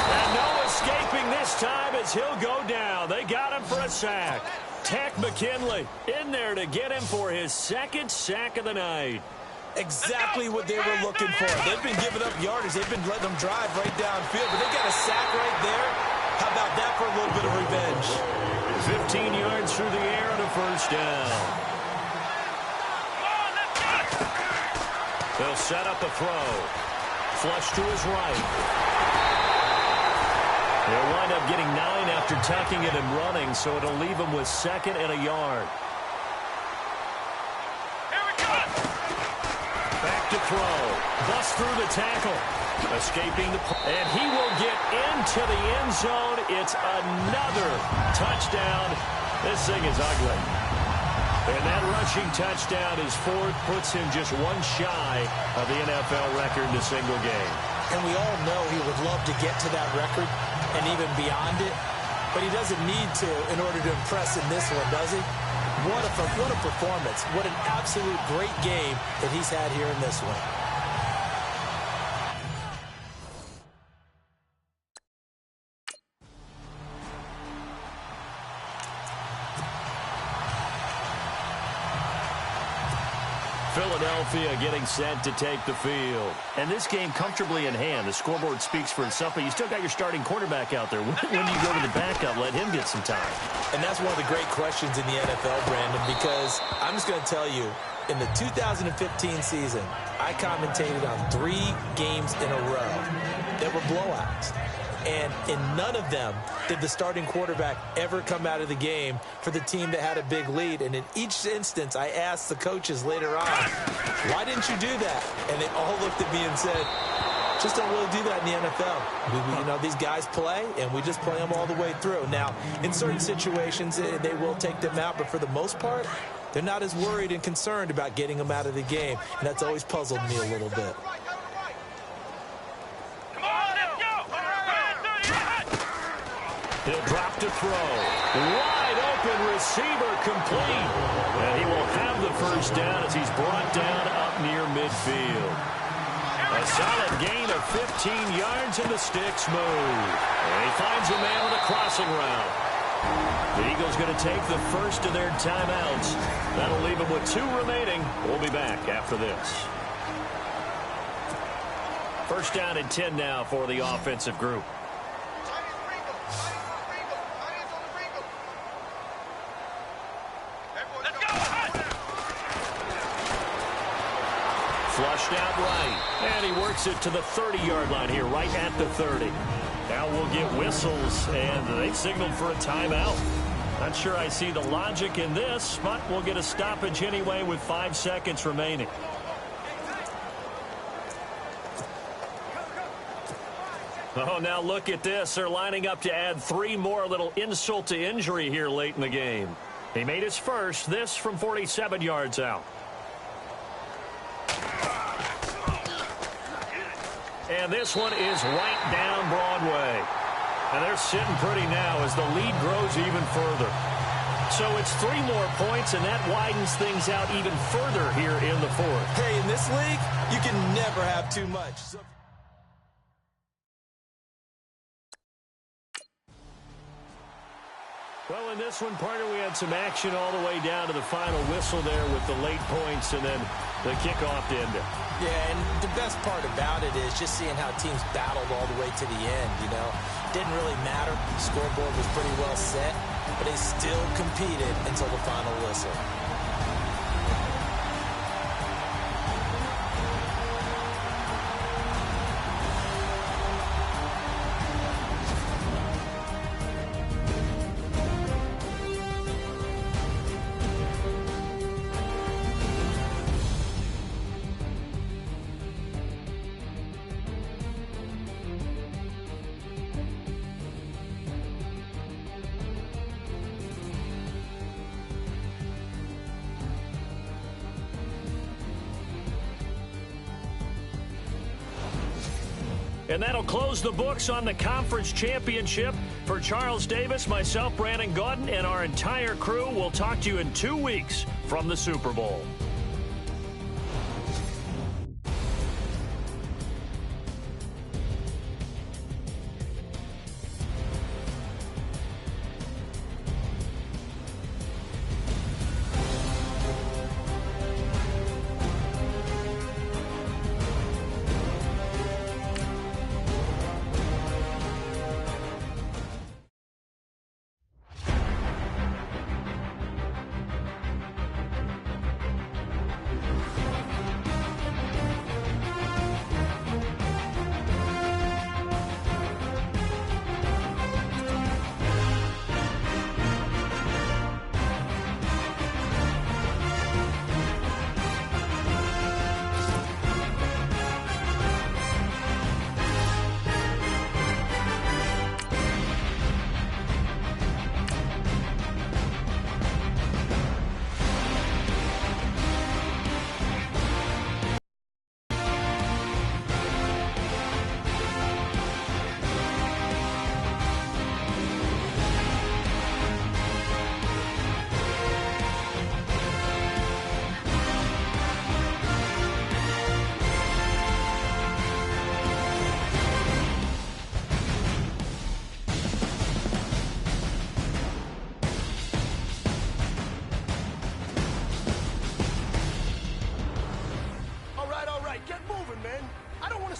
And no escaping this time as he'll go down. They got him for a sack. Tack McKinley in there to get him for his 2nd sack of the night. Exactly what they were looking for. They've been giving up yardage. They've been letting them drive right downfield, but they got a sack right there. How about that for a little bit of revenge? 15 yards through the air and a first down. They'll set up a throw. Flush to his right. They'll wind up getting 9 after tucking it and running, so it'll leave them with 2nd and a yard. Back to throw. Bust through the tackle. Escaping the... And he will get into the end zone. It's another touchdown This thing is ugly. And that rushing touchdown is fourth, puts him just one shy of the NFL record in a single game. And we all know he would love to get to that record and even beyond it, but he doesn't need to in order to impress in this one, does he? What a performance. What an absolute great game that he's had here in this one. Philadelphia getting set to take the field. And this game comfortably in hand. The scoreboard speaks for itself, but you still got your starting quarterback out there. When do you go to the backup, let him get some time? And that's one of the great questions in the NFL, Brandon, because I'm just going to tell you, in the 2015 season, I commentated on 3 games in a row that were blowouts. And in none of them did the starting quarterback ever come out of the game for the team that had a big lead. And in each instance, I asked the coaches later on, why didn't you do that? And they all looked at me and said, just don't really do that in the NFL. You know, these guys play, and we just play them all the way through. Now, in certain situations, they will take them out, but for the most part, they're not as worried and concerned about getting them out of the game. And that's always puzzled me a little bit. He'll drop to throw. Wide open receiver complete. And he will have the first down as he's brought down up near midfield. A solid gain of 15 yards and the sticks move. And he finds a man with a crossing route. The Eagles going to take the first of their timeouts. That'll leave them with 2 remaining. We'll be back after this. First down and 10 now for the offensive group. Flushed out right. And he works it to the 30-yard line here, right at the 30. Now we'll get whistles, and they signaled for a timeout. Not sure I see the logic in this, but we'll get a stoppage anyway with 5 seconds remaining. Oh, now look at this. They're lining up to add 3 more, a little insult to injury here late in the game. He made his first, this from 47 yards out. And this one is right down Broadway. And they're sitting pretty now as the lead grows even further. So it's 3 more points, and that widens things out even further here in the 4th. Hey, in this league, you can never have too much. Well, in this one, partner, we had some action all the way down to the final whistle there with the late points and then the kickoff to end it. Yeah, and the best part about it is just seeing how teams battled all the way to the end, you know. Didn't really matter. The scoreboard was pretty well set, but they still competed until the final whistle. And that'll close the books on the conference championship. For Charles Davis, myself, Brandon Gaudin, and our entire crew, we'll talk to you in 2 weeks from the Super Bowl.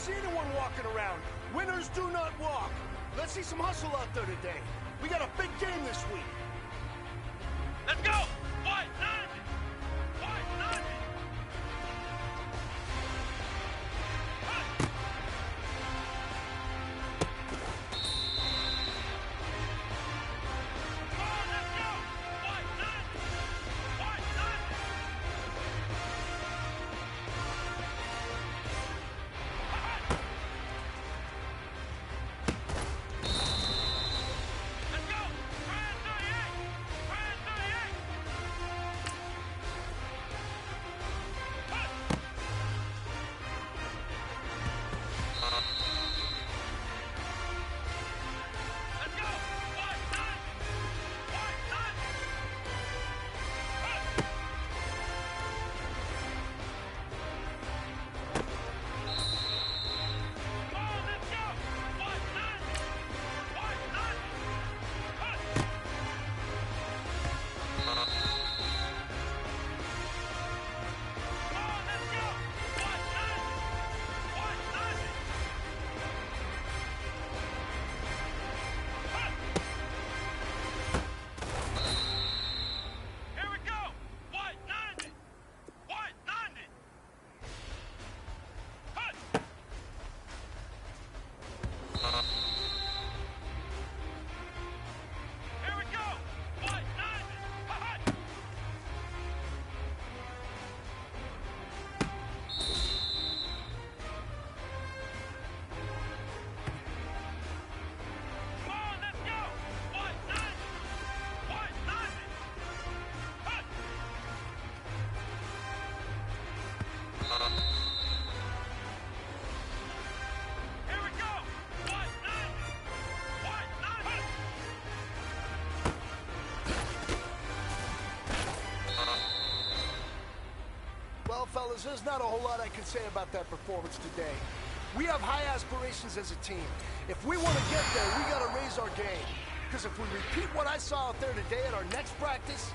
see anyone walking around. Winners do not walk. Let's see some hustle out there today. We got a big game this week. Let's go! White 90! White 90! Come on, let's go! White 90! White 90! Let's go! Brand 38! Brand 38! Let's go! White 90! White 90! Come on, let's go! White 90! White 90! Come on, let's go! White 90! White 90! Here we go! White 90! White 90! Hut! Here we go! White 90! Hut! Come on, let's go! White 90! White 90! Hut! Here we go! White 90! White 90! Well, fellas, there's not a whole lot I can say about that performance today. We have high aspirations as a team. If we want to get there, we got to raise our game. Because if we repeat what I saw out there today at our next practice,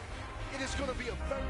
it is going to be a very...